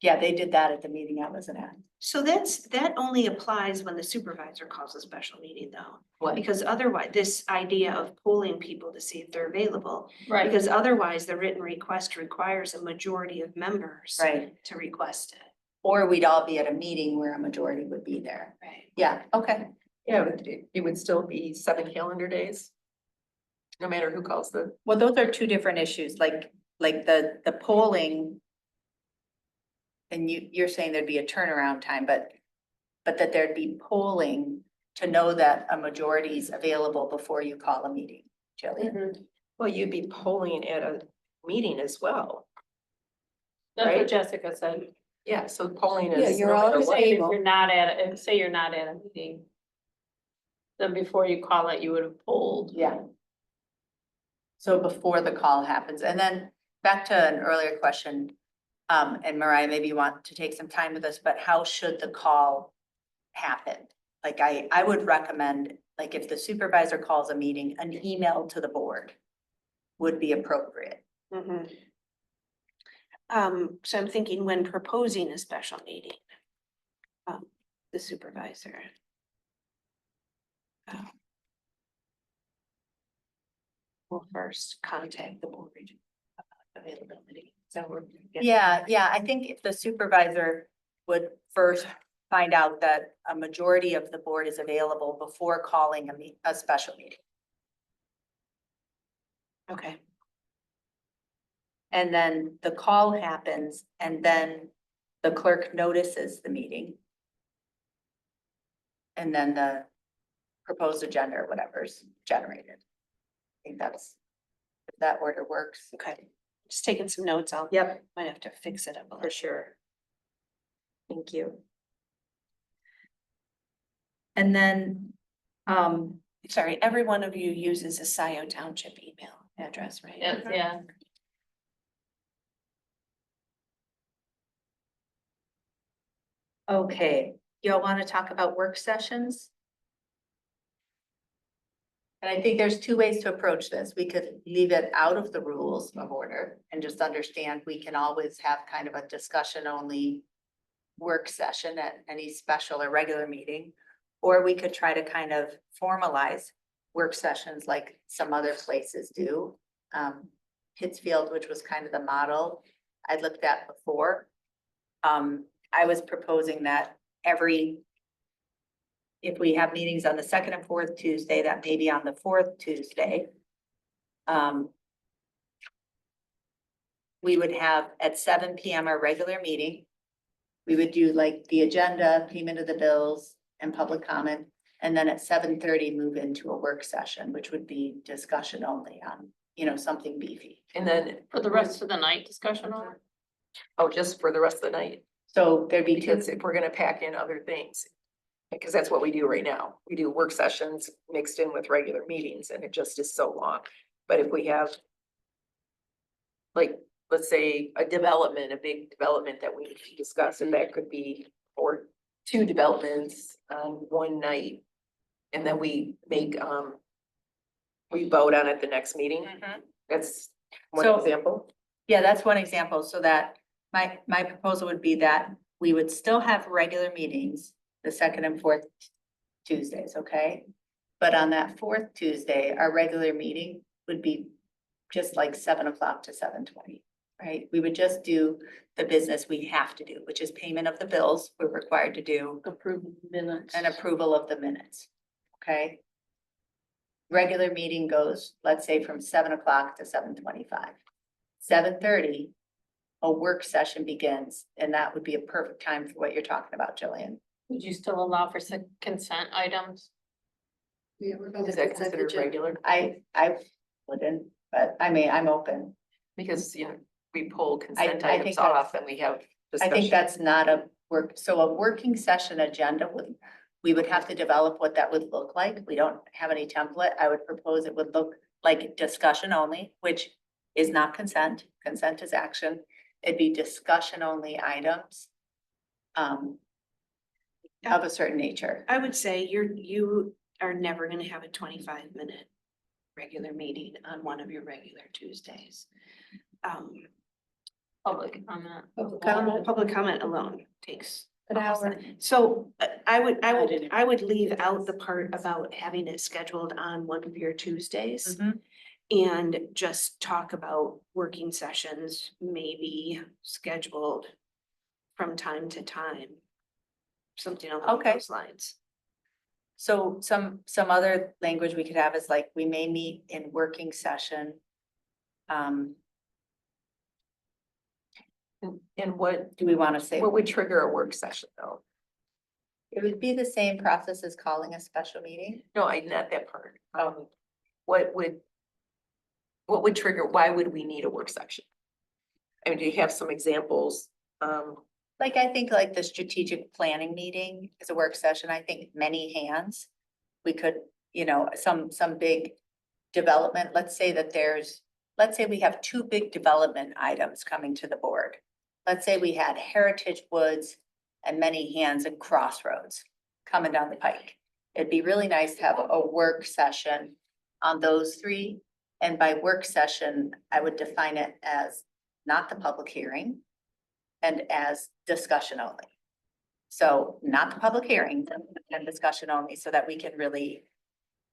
Yeah, they did that at the meeting I wasn't at. So that only applies when the supervisor calls a special meeting though. What? Because otherwise, this idea of polling people to see if they're available, right. because otherwise the written request requires a majority of members Right. to request it. Or we'd all be at a meeting where a majority would be there. Right. Yeah, okay. Yeah, but it would still be 7 calendar days. No matter who calls the, Well, those are two different issues, like the polling. And you're saying there'd be a turnaround time, but that there'd be polling to know that a majority is available before you call a meeting, Jillian. well, you'd be polling at a meeting as well. That's what right? Jessica said. Yeah, so polling Yeah, is. you're no all matter the what. Say if table. you're not at, say you're not at a meeting. Then before you call it, you would have polled. Yeah. So before the call happens, and then back to an earlier question, and Mariah, maybe you want to take some time with us, but how should the call happen? Like I would recommend, like if the supervisor calls a meeting, an email to the board would be appropriate. So I'm thinking when proposing a special meeting, the supervisor. Will first contact the board about availability. So we're. Yeah, I think if the supervisor would first find out that a majority of the board is available before calling a special meeting. Okay. And then the call happens and then the clerk notices the meeting. And then the proposed agenda or whatever's generated. I think if that order works. Okay. Just taking some notes. Yep, Might have to fix it up a for little. sure. Thank you. And then, Sorry, every one of you uses a Scio Township email address, right? Yes, yeah. okay, y'all want to talk about work sessions? And I think there's two ways to approach this. We could leave it out of the rules of order and just understand we can always have kind of a discussion only work session at any special or regular meeting. Or we could try to kind of formalize work sessions like some other places do. Pittsfield, which was kind of the model I looked at before. I was proposing that if we have meetings on the second and fourth Tuesday, that may be on the fourth Tuesday. We would have at 7 PM our regular meeting. we would do like the agenda, payment of the bills and public comment. And then at 7:30, move into a work session, which would be discussion only on, something beefy. And then, For the rest of the night discussion on it? oh, just for the rest of the night, So there'd be two, because if we're gonna pack in other things. Because that's what we do right now. We do work sessions mixed in with regular meetings and it just is so long. But if we have like, let's say, a big development that we need to discuss, and that could be, or two developments on one night. And then we make, we vote on it the next meeting. That's one So- example. yeah, that's one example. So that my proposal would be that we would still have regular meetings, the second and fourth Tuesdays, okay? But on that fourth Tuesday, our regular meeting would be just like 7 o'clock to 7:20, right? We would just do the business we have to do, which is payment of the bills we're required to do Approve minutes. and approval of the minutes, okay? Regular meeting goes, let's say, from 7 o'clock to 7:25. 7:30, a work session begins, and that would be a perfect time for what you're talking about, Jillian. Would you still allow for consent items? Is that considered regular? I wouldn't, but I'm open. Because, we pull consent I items think that's- off and we have I discussion. think that's not a so a working session agenda we would have to develop what that would look like. We don't have any template. I would propose it would look like discussion only, which is not consent. Consent is action. It'd be discussion only items. Of a certain nature. I would say you are never gonna have a 25-minute regular meeting on one of your regular Tuesdays. Public comment. Public comment alone takes An hour. So I didn't- would leave out the part about having it scheduled on one of your Tuesdays. Mhm. And just talk about working sessions, maybe scheduled from time to time. Something along Okay. those lines. So some other language we could have is like, we may meet in working session. And what, Do we want to say? what would trigger a work session though? It would be the same process as calling a special meeting. No, not that part. What would trigger, why would we need a work session? I mean, do you have some examples? Like, I think like the strategic planning meeting is a work session. I think many hands. We could, some big development, let's say we have two big development items coming to the board. Let's say we had Heritage Woods and many hands and Crossroads coming down the pike. It'd be really nice to have a work session on those three. And by work session, I would define it as not the public hearing and as discussion only. So not the public hearing and discussion only, so that we can really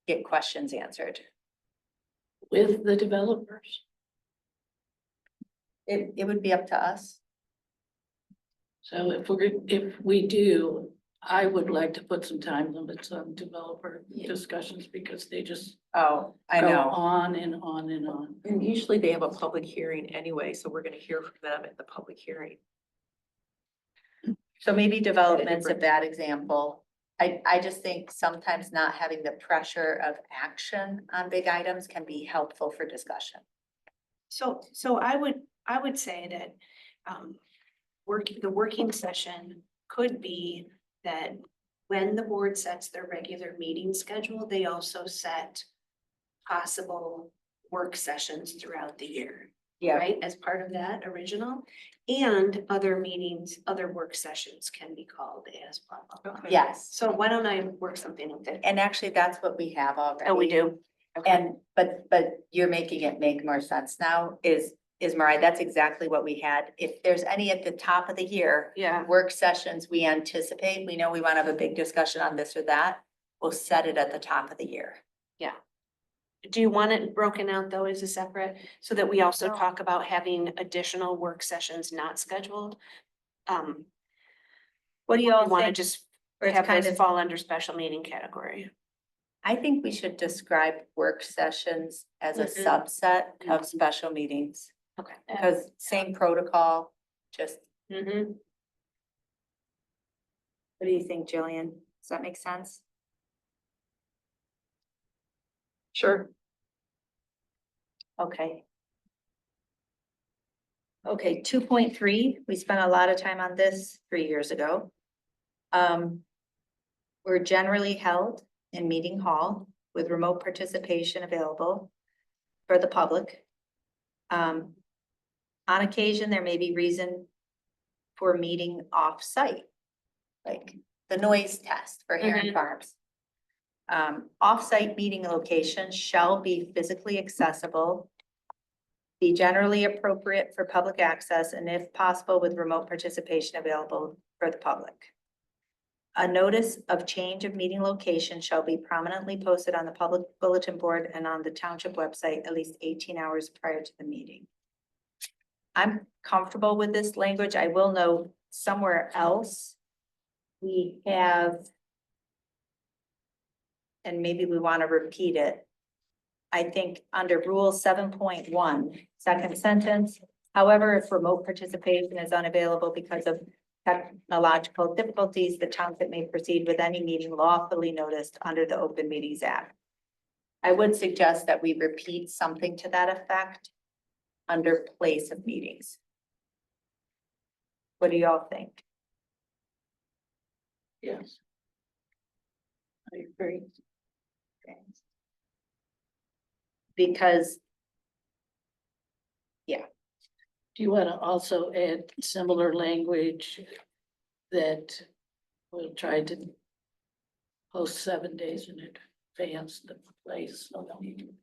get questions answered. With the developers. It would be up to us. So if we do, I would like to put some time limits on developer discussions because they just Oh, I go know. on and on and on. And usually they have a public hearing anyway, so we're gonna hear from them at the public hearing. So maybe development's a bad example. I just think sometimes not having the pressure of action on big items can be helpful for discussion. So I would say that, the working session could be that when the board sets their regular meeting schedule, they also set possible work sessions throughout the year, right? As part of that original, and other meetings, other work sessions can be called as well. Yes, So why don't I work something with it? and actually that's what we have already. Oh, we do? Okay. And, but you're making it make more sense now is Mariah, that's exactly what we had. If there's any at the top of the year, Yeah. work sessions we anticipate, we know we want to have a big discussion on this or that, we'll set it at the top of the year. Do you want it broken out though as a separate, so that we also No. talk about having additional work sessions not scheduled? What do you all Want to think? just Or it's have kind those of, fall under special meeting category? I think we should describe work sessions as a Mhm. subset of special meetings. Okay. Because same protocol, just Mm-hmm. What do you think, Jillian? Does that make sense? Sure. Okay. Okay, 2.3, we spent a lot of time on this 3 years ago. Were generally held in meeting hall with remote participation available for the public. On occasion, there may be reason for meeting off-site, like the noise test for Heron Farms. Off-site meeting locations shall be physically accessible, be generally appropriate for public access, and if possible, with remote participation available for the public. A notice of change of meeting location shall be prominently posted on the public bulletin board and on the township website at least 18 hours prior to the meeting. I'm comfortable with this language. I will note somewhere else we have, and maybe we want to repeat it. I think under rule 7.1, second sentence, however, if remote participation is unavailable because of technological difficulties, the township may proceed with any meeting lawfully noticed under the Open Meetings Act. I would suggest that we repeat something to that effect under place of meetings. What do y'all think? Yes. I agree. Because Do you want to also add similar language that we'll try to post 7 days in advance the place? So that we can-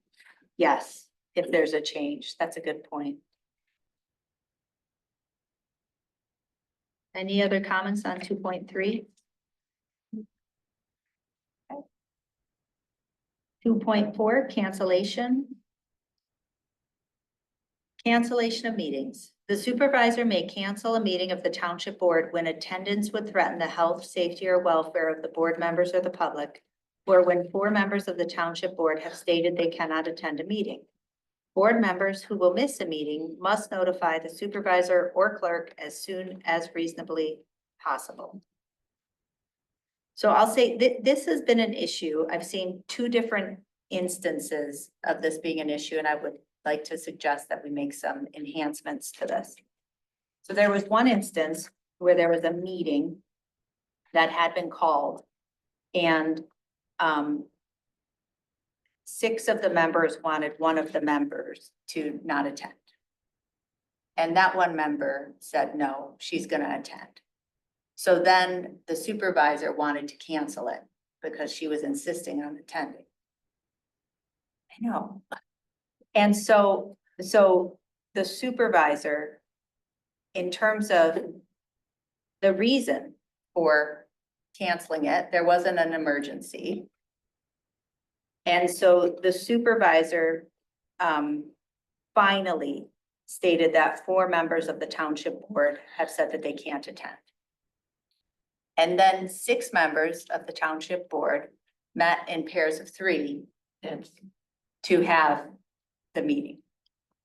yes, if there's a change, that's a good point. Any other comments on 2.3? 2.4, cancellation. Cancellation of meetings. The supervisor may cancel a meeting of the township board when attendance would threaten the health, safety, or welfare of the board members or the public, or when 4 members of the township board have stated they cannot attend a meeting. Board members who will miss a meeting must notify the supervisor or clerk as soon as reasonably possible. So I'll say this has been an issue. I've seen 2 different instances of this being an issue, and I would like to suggest that we make some enhancements to this. So there was one instance where there was a meeting that had been called, and 6 of the members wanted one of the members to not attend. And that one member said, no, she's gonna attend. So then the supervisor wanted to cancel it because she was insisting on attending. I know. And so the supervisor, in terms of the reason for canceling it, there wasn't an emergency. And so the supervisor finally stated that 4 members of the township board have said that they can't attend. And then 6 members of the township board met in pairs of 3 to have the meeting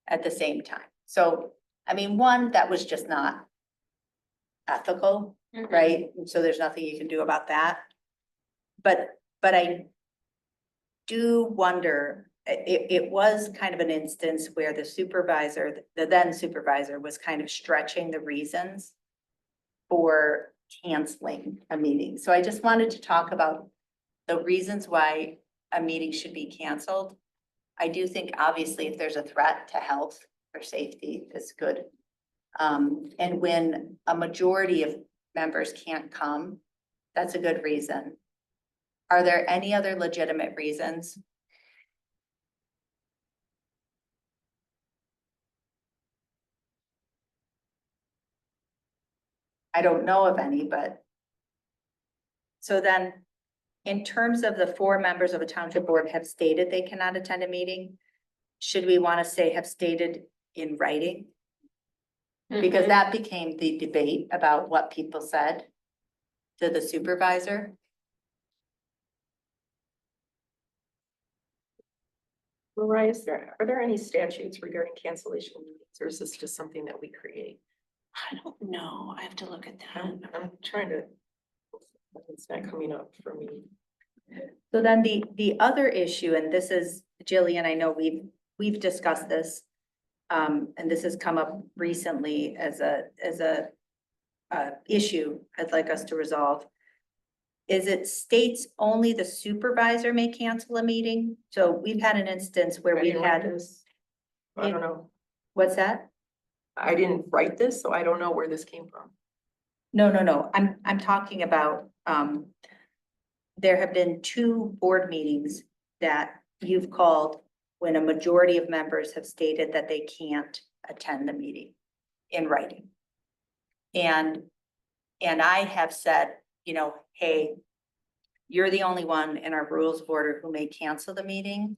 at the same time. So, I mean, one, that was just not ethical, right? So there's nothing you can do about that. But I do wonder, it was kind of an instance where the supervisor, the then supervisor, was kind of stretching the reasons for canceling a meeting. So I just wanted to talk about the reasons why a meeting should be canceled. I do think obviously if there's a threat to health or safety, it's good. And when a majority of members can't come, that's a good reason. Are there any other legitimate reasons? I don't know of any, but. So then, in terms of the 4 members of a township board have stated they cannot attend a meeting, should we want to say have stated in writing? Because that became the debate about what people said to the supervisor. Mariah, are there any statutes regarding cancellation of meetings, or is this just something that we create? I don't know. I have to look at that. I'm trying to. It's not coming up for me. So then the other issue, and this is, Jillian, I know we've discussed this. And this has come up recently as a issue I'd like us to resolve. Is it states only the supervisor may cancel a meeting? So we've had an instance where I we've didn't write had, this. I don't know. what's that? I didn't write this, so I don't know where this came from. No. I'm talking about, there have been 2 board meetings that you've called when a majority of members have stated that they can't attend the meeting in writing. And I have said, you know, hey, you're the only one in our rules of order who may cancel the meeting.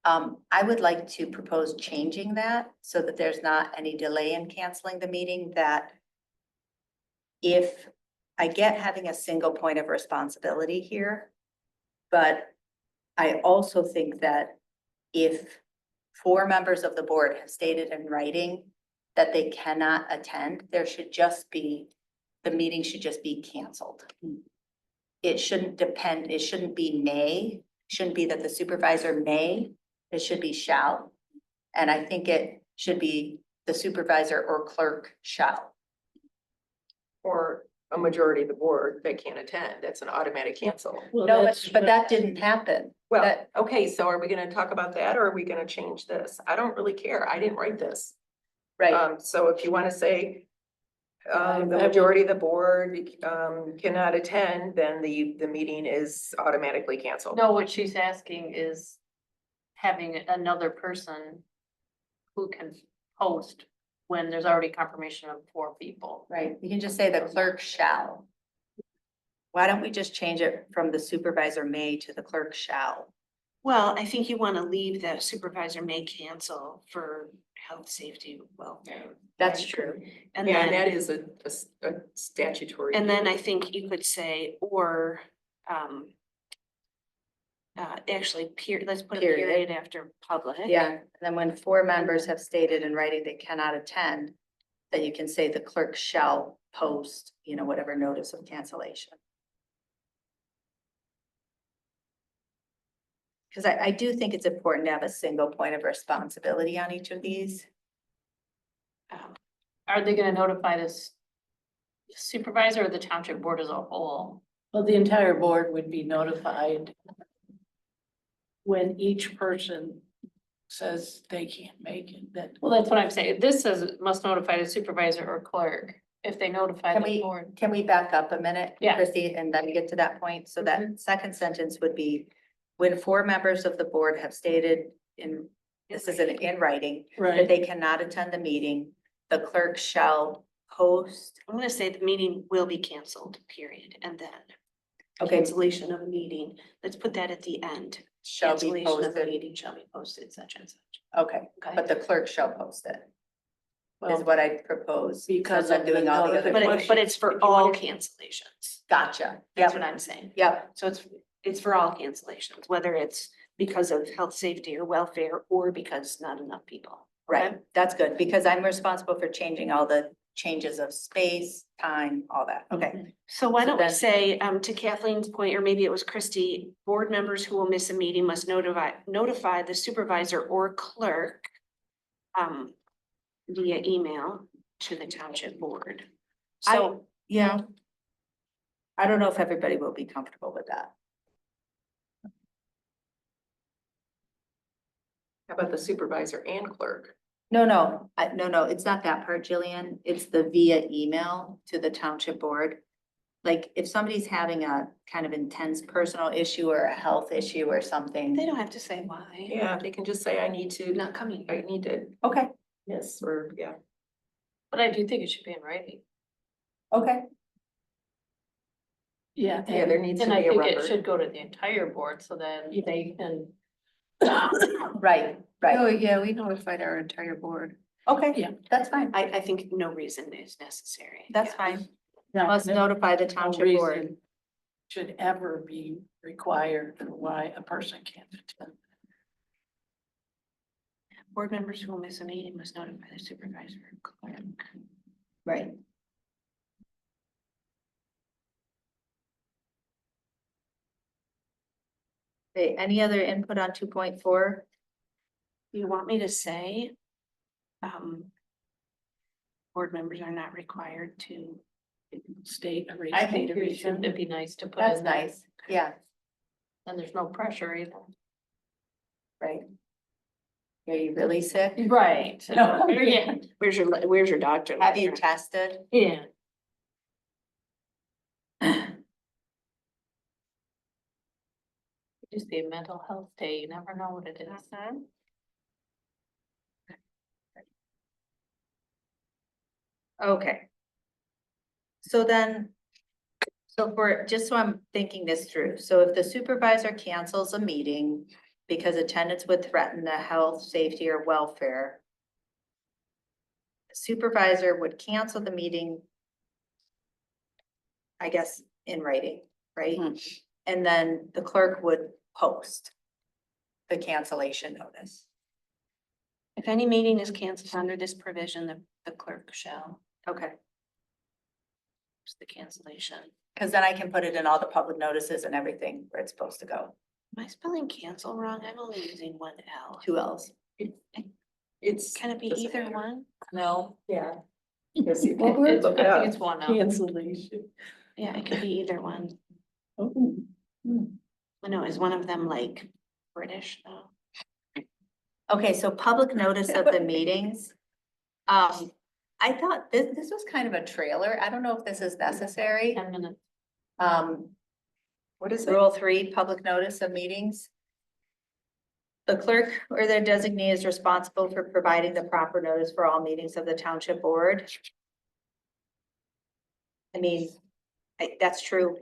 I would like to propose changing that so that there's not any delay in canceling the meeting, that if I get having a single point of responsibility here, but I also think that if 4 members of the board have stated in writing that they cannot attend, there should just be, the meeting should just be canceled. It shouldn't depend, it shouldn't be may, shouldn't be that the supervisor may, it should be shall. And I think it should be the supervisor or clerk shall. Or a majority of the board that can't attend, that's an automatic cancel. Well, No, that's but what- that didn't happen. Well, That- okay, so are we gonna talk about that or are we gonna change this? I don't really care. I didn't write this. Right, So if you wanna say the I would- majority of the board cannot attend, then the meeting is automatically canceled. No, what she's asking is having another person who can post when there's already confirmation of 4 people. right. You can just say the clerk shall. Why don't we just change it from the supervisor may to the clerk shall? Well, I think you want to leave the supervisor may cancel for health, safety, welfare. That's right? true. And Yeah, and then, that is a statutory. and then I think you could say, or, actually, let's put a Period. period after public. Yeah, and then when 4 members have stated in writing they cannot attend, then you can say the clerk shall post, you know, whatever notice of cancellation. Because I do think it's important to have a single point of responsibility on each of these. Are they gonna notify this supervisor or the township board as a whole? Well, the entire board would be notified when each person says they can't make it, that. Well, that's what I'm saying. This says must notify the supervisor or clerk if they notify Can the we, board. can we back up a minute? Yeah. Chrissy, and then get to that point? So that second sentence would be, when 4 members of the board have stated in, this is in writing, that Right, they cannot attend the meeting, the clerk shall post. I'm gonna say the meeting will be canceled, period, and then Okay, cancellation of a meeting. Let's put that at the end. shall be Cancellation of a posted. meeting shall be posted, such and such. Okay, Okay. but the clerk shall post it, is well, what I propose. because I'm of doing the all the other. But it's for If you all wanna- cancellations. Gotcha. That's Yep, what I'm saying. yep, So it's for all cancellations, whether it's because of health, safety or welfare, or because not enough people. right. That's good, because I'm responsible for changing all the changes of space, time, all that. Okay, So why So don't we then- say, to Kathleen's point, or maybe it was Christie, board members who will miss a meeting must notify the supervisor or clerk via email to the township board. So, yeah. I don't know if everybody will be comfortable with that. How about the supervisor and clerk? No, it's not that part, Jillian. It's the via email to the township board. Like, if somebody's having a kind of intense personal issue or a health issue or something. they don't have to say why. Yeah, they can just say, I need to, Not coming. I need to, Okay, yes, or, yeah. But I do think it should be in writing. okay, yeah. Yeah, there needs to And I be a think it record. should go to the entire board so then they can. right, right. Oh, yeah, we notified our entire board. Okay, Yeah. that's fine. I think no reason is necessary. That's Yeah. fine. No, Must no- notify the no township board. reason should ever be required for why a person can't attend. Board members who will miss a meeting must notify the supervisor or clerk. Right. Okay, any other input on 2.4? You want me to say? Board members are not required to. State a reason. I think Data we reason, should. it'd be nice to put That's in there. nice. Yeah, And there's no pressure either. right. Are you really sick? Right. No. Yeah, Where's your doctor? Have you tested? yeah. Just be a mental health day, you never know what it is. Okay. So then, just so I'm thinking this through, so if the supervisor cancels a meeting because attendance would threaten the health, safety, or welfare, the supervisor would cancel the meeting, I guess, in writing, right? Hmm. And then the clerk would post. The cancellation notice. If any meeting is canceled under this provision, the clerk shall Okay. post the cancellation. Cause then I can put it in all the public notices and everything where it's supposed to go. Am I spelling cancel wrong? I'm only using one L. 2 L's. It's. Can it be doesn't either matter. one? No. Yeah. Yes, you Well, can it's- look I it think up. it's one of. Cancellation. Yeah, it could be either one. Oh. I know, is one of them like British though? Okay, so public notice of the meetings. I thought this was kind of a trailer. I don't know if this is necessary. 10 minutes. What is it? Rule 3, public notice of meetings. The clerk or their designee is responsible for providing the proper notice for all meetings of the township board. I mean, that's true.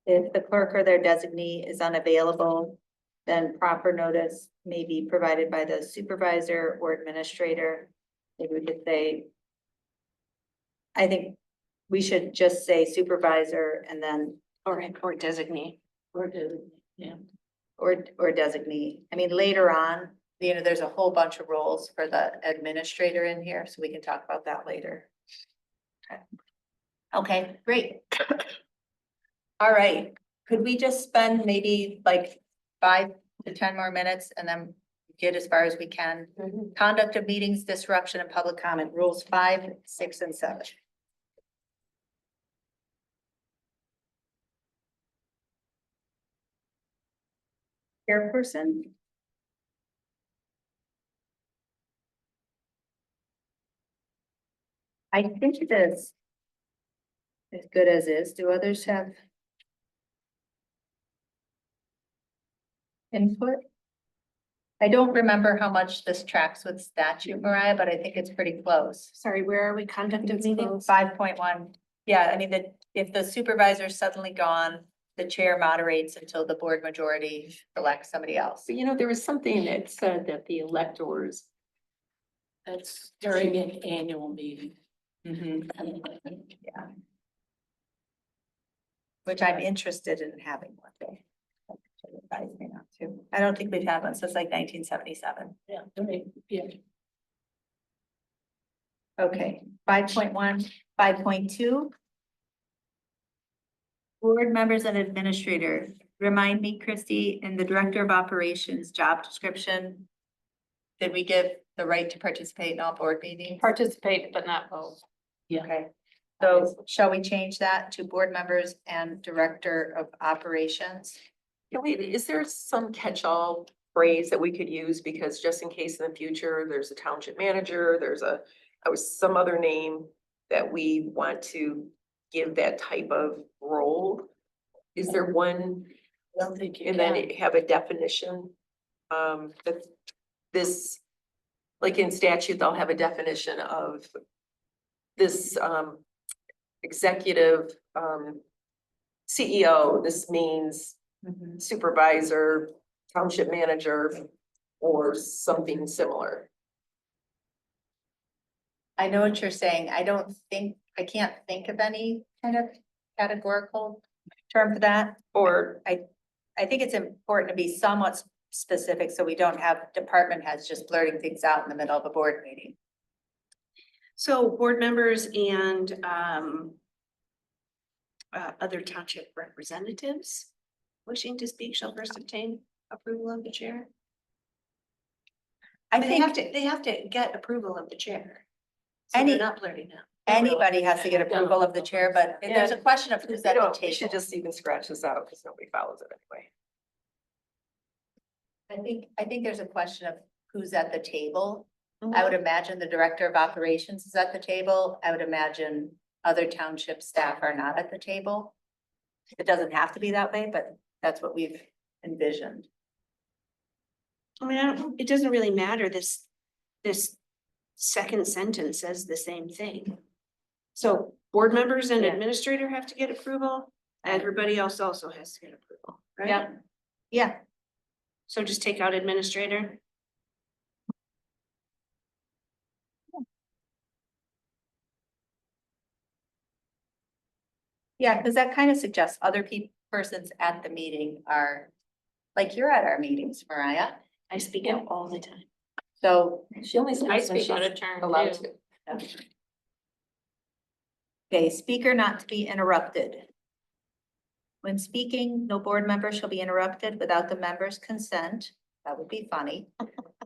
If the clerk or their designee is unavailable, then proper notice may be provided by the supervisor or administrator. Maybe we could say, I think we should just say supervisor and then, Or designate. Or did, yeah. or designee. I mean, later on, There's a whole bunch of roles for the administrator in here, so we can talk about that later. Okay, great. All right, could we just spend maybe like 5 to 10 more minutes and then get as far as we can? Conduct of meetings, disruption and public comment, rules 5, 6, and 7. Chairperson? I think it is as good as is. Do others have input? I don't remember how much this tracks with statute, Mariah, but I think it's pretty close. Sorry, where are we? Conduct of meetings? 5.1. Yeah, I mean, if the supervisor's suddenly gone, the chair moderates until the board majority elects somebody else. But there was something that said that the electors. That's during an annual meeting. Yeah. Which I'm interested in having one day. Advise me not to. I don't think we've had one since like 1977. Yeah, right, yeah. Okay, 5.1, 5.2. Board members and administrator, remind me, Christy, in the director of operations job description, did we give the right to participate in all board meetings? Participate, but not vote. Yeah. Okay, so shall we change that to board members and director of operations? Is there some catch-all phrase that we could use? Because just in case in the future, there's a township manager, there's some other name that we want to give that type of role. Is there one, I don't think you and then can. have a definition? That this, like in statute, they'll have a definition of this, executive, CEO, this means supervisor, township manager, or something similar. I know what you're saying. I can't think of any kind of categorical term for that. Or, I think it's important to be somewhat specific so we don't have department heads just blurting things out in the middle of a board meeting. So board members and other township representatives. wishing to speak shall first obtain approval of the chair. I They have think to, they have to get approval of the chair. So Any- they're not blurting out. anybody has to get approval of the chair, but there's a question of who's at the We should table. just even scratch this out because nobody follows it anyway. I think there's a question of who's at the table. I would imagine the director of operations is at the table. I would imagine other township staff are not at the table. It doesn't have to be that way, but that's what we've envisioned. I mean, it doesn't really matter. This second sentence says the same thing. So board members and Yeah. administrator have to get approval. Everybody else also has to get approval, right? Yeah. Yeah, So just take out administrator. yeah, because that kind of suggests other persons at the meeting are, like you're at our meetings, Mariah. I speak out all the time. So, She only I speaks when speak out she's of turn allowed too. to. okay, speaker not to be interrupted. When speaking, no board member shall be interrupted without the member's consent. That would be funny.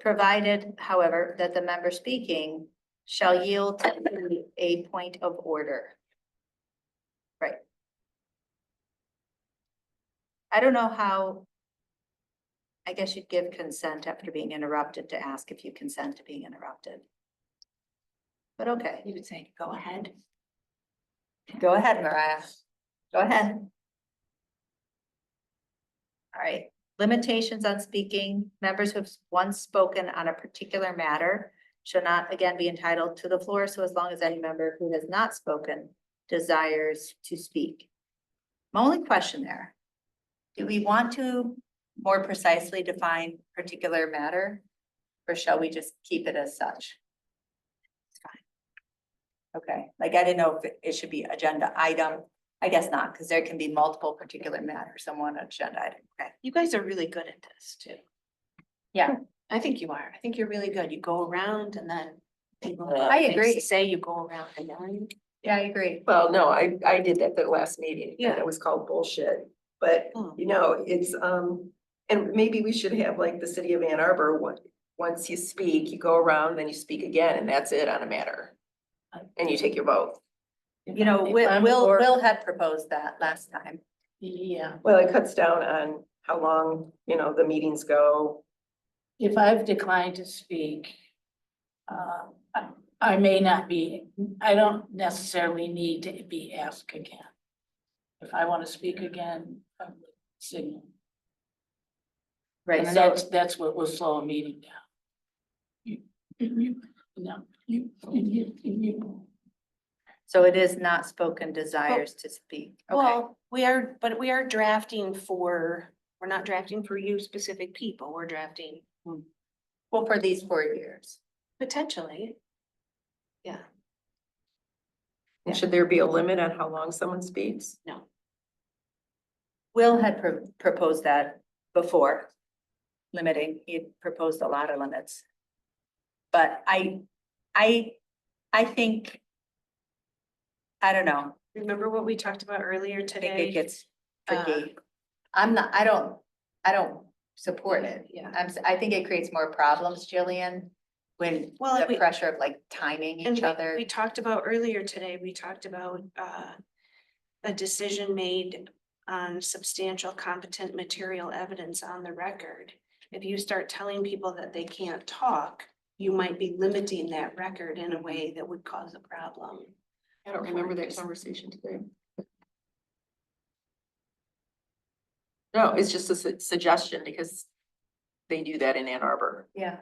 Provided, however, that the member speaking shall yield to a point of order. Right. I don't know how. I guess you'd give consent after being interrupted to ask if you consent to being interrupted. But okay, You would say, go ahead. go ahead, Mariah. Go ahead. All right, limitations on speaking. Members who have once spoken on a particular matter shall not again be entitled to the floor, so as long as any member who has not spoken desires to speak. My only question there, do we want to more precisely define particular matter? Or shall we just keep it as such? It's fine. Okay, like I didn't know if it should be agenda item. I guess not, because there can be multiple particular matters on one agenda item. Okay. You guys are really good at this too. Yeah. I think you are. I think you're really good. You go around and then people. I have things agree. to say you go around and then. Yeah, I agree. Well, no, I did that the last meeting, and Yeah. it was called bullshit, but Oh. you know, it's, and maybe we should have like the city of Ann Arbor, once you speak, you go around, then you speak again, and that's it on a matter. And you take your vote. You know, If I'm Will or- had proposed that last time. Yeah, Well, it cuts down on how long, you know, the meetings go. if I've declined to speak, I may not be, I don't necessarily need to be asked again. If I want to speak again, I would signal. Right, And so, that's what will slow a meeting down. You. so it is not spoken desires to speak. Okay, Well, but we are drafting we're not drafting for you specific people. We're drafting well, for these 4 years. potentially. Yeah, And should there be a limit on how long someone speaks? no. Will had proposed that before, limiting, he proposed a lot of limits. But I think, I don't know, Remember what we talked about earlier I think it today? gets tricky. I don't support it. Yeah. I think it creates more problems, Jillian, when Well, the we- pressure of like timing And each other. we talked about earlier today, we talked about a decision made on substantial competent material evidence on the record. If you start telling people that they can't talk, you might be limiting that record in a way that would cause a problem. I don't remember that conversation today. No, it's just a suggestion because they do that in Ann Arbor. Yeah.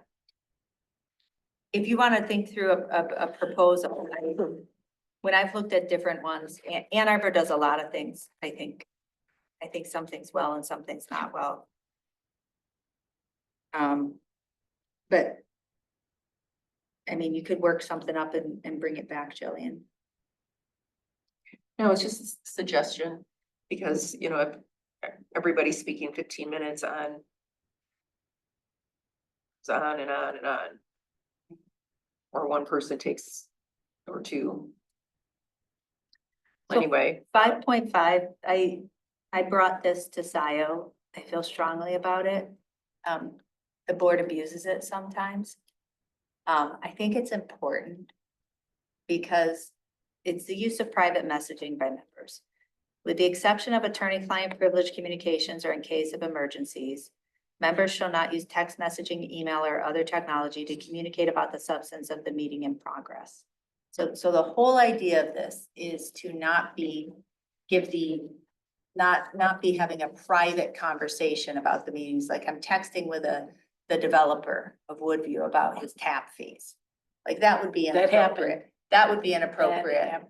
If you want to think through a proposal, when I've looked at different ones, Ann Arbor does a lot of things, I think. I think some things well and some things not well. But I mean, you could work something up and bring it back, Jillian. No, it's just a suggestion because, you know, if everybody's speaking 15 minutes on. It's on and on and on. Or one person takes, or two. So- Anyway, 5.5, I I brought this to Scio. I feel strongly about it. The board abuses it sometimes. I think it's important because it's the use of private messaging by members. With the exception of attorney-client privilege communications or in case of emergencies, members shall not use text messaging, email, or other technology to communicate about the substance of the meeting in progress. So the whole idea of this is to not be having a private conversation about the meetings. Like I'm texting with the developer of Woodview about his tap fees. Like that would be That happened. inappropriate. That would be inappropriate.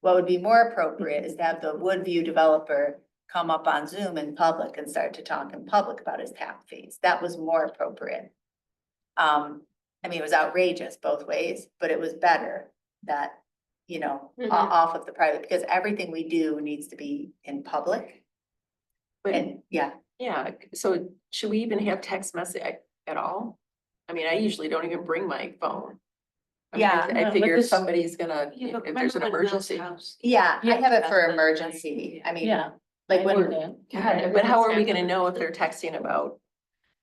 What would be more appropriate is to have the Woodview developer come up on Zoom in public and start to talk in public about his tap fees. That was more appropriate. I mean, it was outrageous both ways, but it was better that, Mhm. off of the private, because everything we do needs to be in public. But And yeah, yeah, so should we even have text message at all? I mean, I usually don't even bring my phone. I mean, Yeah, I but figure if this- somebody's gonna, if there's an emergency. yeah, I have it for Yeah. emergency. I mean, Yeah. like I when, hear that. God, but how are we gonna know if they're texting about?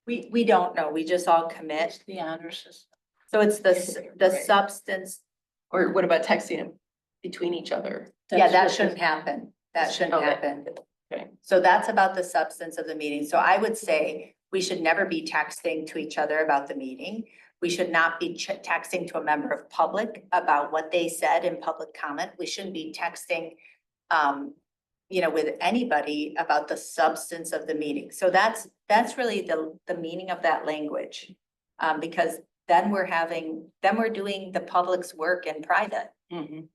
we don't know, we just all commit. The honor system. So it's the Right. substance, Or what about texting them between each other? yeah, That's that what shouldn't this- happen. That shouldn't Oh, that- happen. okay. So that's about the substance of the meeting. So I would say we should never be texting to each other about the meeting. We should not be texting to a member of public about what they said in public comment. We shouldn't be texting, with anybody about the substance of the meeting. So that's really the meaning of that language. Because then we're doing the public's work in private. Mhm.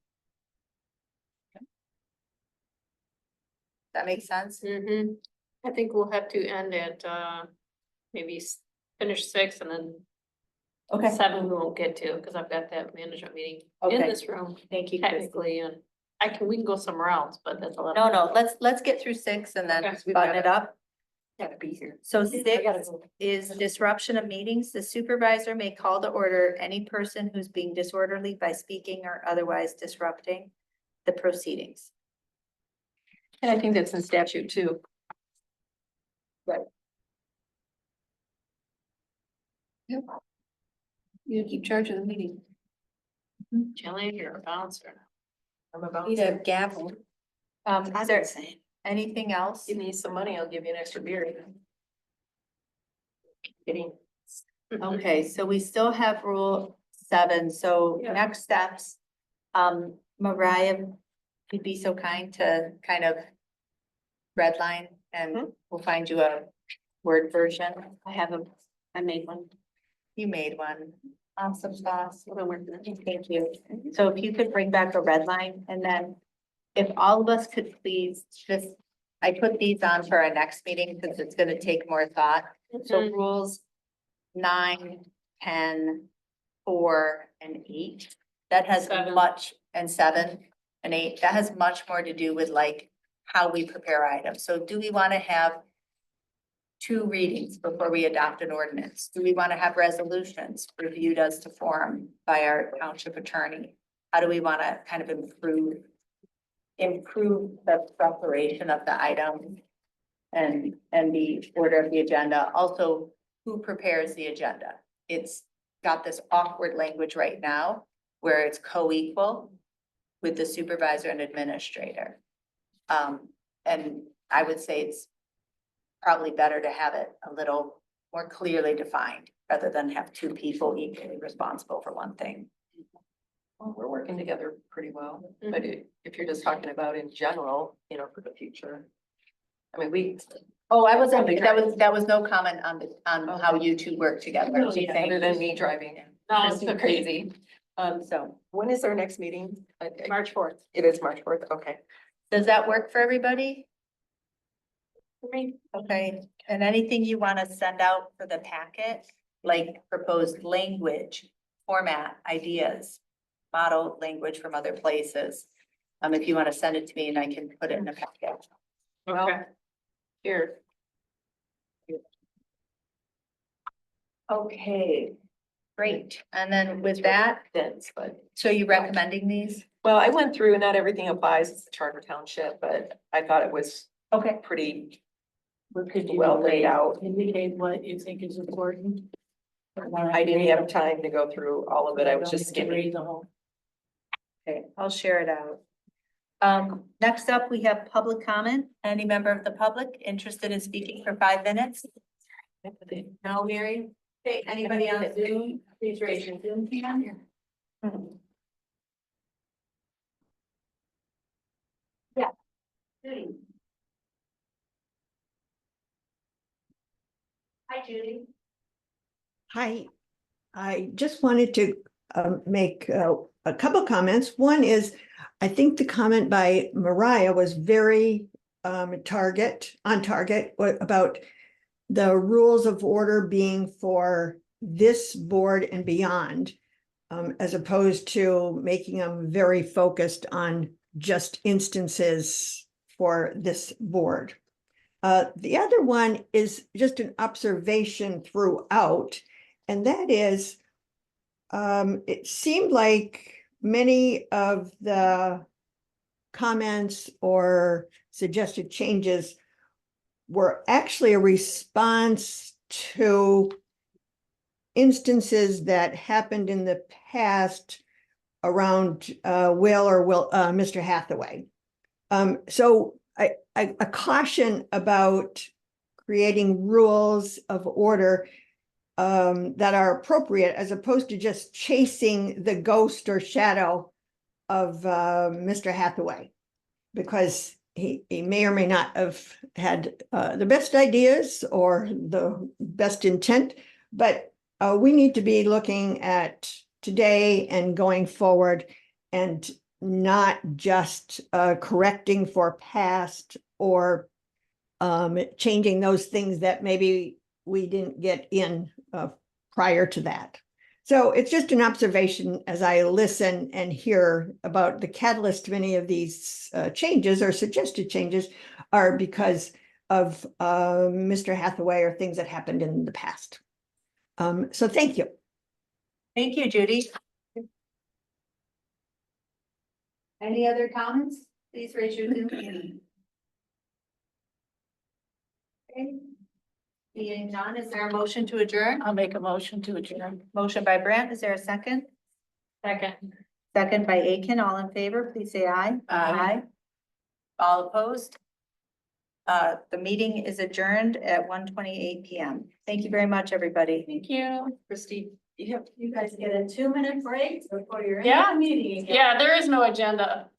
That makes sense? Mhm. I think we'll have to end at, maybe finish 6 and then Okay, 7 we won't get to, because I've got that management meeting in okay. this room Thank you, Christy. technically, and we can go somewhere else, but that's a lot. No, let's get through 6 and then Okay. button it up. Gotta be here. So I 6 gotta go. is disruption of meetings. The supervisor may call to order any person who's being disorderly by speaking or otherwise disrupting the proceedings. And I think that's in statute too. You keep charge of the meeting. Jillian, you're a bouncer. I'm about Need to, a gavel. Is there anything else? give me some money, I'll give you an extra beer. Kidding. Okay, so we still have rule 7. So Yeah. next steps. Mariah, you'd be so kind to kind of redline and we'll find you a Word version. I made one. You made one. Awesome sauce. I've been working on it. Thank you. So if you could bring back a red line and then if all of us could please just, I put these on for our next meeting because it's gonna take more thought. So Mhm. rules 9, 10, 4, and 8. That has 7. much, and 7 and 8, that has much more to do with like how we prepare items. So do we want to have 2 readings before we adopt an ordinance? Do we want to have resolutions reviewed as to form by our township attorney? How do we want to kind of improve the preparation of the item and the order of the agenda? Also, who prepares the agenda? It's got this awkward language right now where it's co-equal with the supervisor and administrator. And I would say it's probably better to have it a little more clearly defined rather than have 2 people equally responsible for one thing. Well, we're working together pretty well, but if you're just talking about in general, for the future. I mean, Oh, that was no comment on how you 2 work together. other than me driving No, it's Chrissy okay. crazy. So, When is our next meeting? March 4th. It is March 4th, okay. does that work for everybody? For me. Okay, and anything you want to send out for the packet, like proposed language, format, ideas, model language from other places. If you want to send it to me and I can put it in a packet. Okay. Here. Okay, great. And then with that, Dense, but. so you recommending these? Well, I went through, not everything applies, it's the charter township, but I thought it was Okay. pretty What could you well laid out. indicate what you think is important? I didn't have time to go through all of it. I was just skimming. Read the whole. Okay, I'll share it out. Next up, we have public comment. Any member of the public interested in speaking for 5 minutes? No, Mary? Okay, anybody on Zoom? Please raise your Zoom hand. Yeah. Judy. Hi, Judy. Hi, I just wanted to make a couple comments. One is, I think the comment by Mariah was very on target about the rules of order being for this board and beyond, as opposed to making them very focused on just instances for this board. The other one is just an observation throughout, and that is, it seemed like many of the comments or suggested changes were actually a response to instances that happened in the past around Mr. Hathaway. So I caution about creating rules of order that are appropriate, as opposed to just chasing the ghost or shadow of Mr. Hathaway, because he may or may not have had the best ideas or the best intent, but we need to be looking at today and going forward, and not just correcting for past or changing those things that maybe we didn't get in prior to that. So it's just an observation as I listen and hear about the catalyst. Many of these changes or suggested changes are because of Mr. Hathaway or things that happened in the past. So thank you. Thank you, Judy. Any other comments? Please raise your Zoom hand. Okay. Seeing none, is there a motion to adjourn? I'll make a motion to adjourn. Motion by Brandt, is there a second? Second. Second by Aiken, all in favor, please say aye. Aye. All opposed? The meeting is adjourned at 1:28 PM. Thank you very much, everybody. Thank you. Christy, You guys get a 2-minute break before you're in Yeah. the meeting again. Yeah, there is no agenda.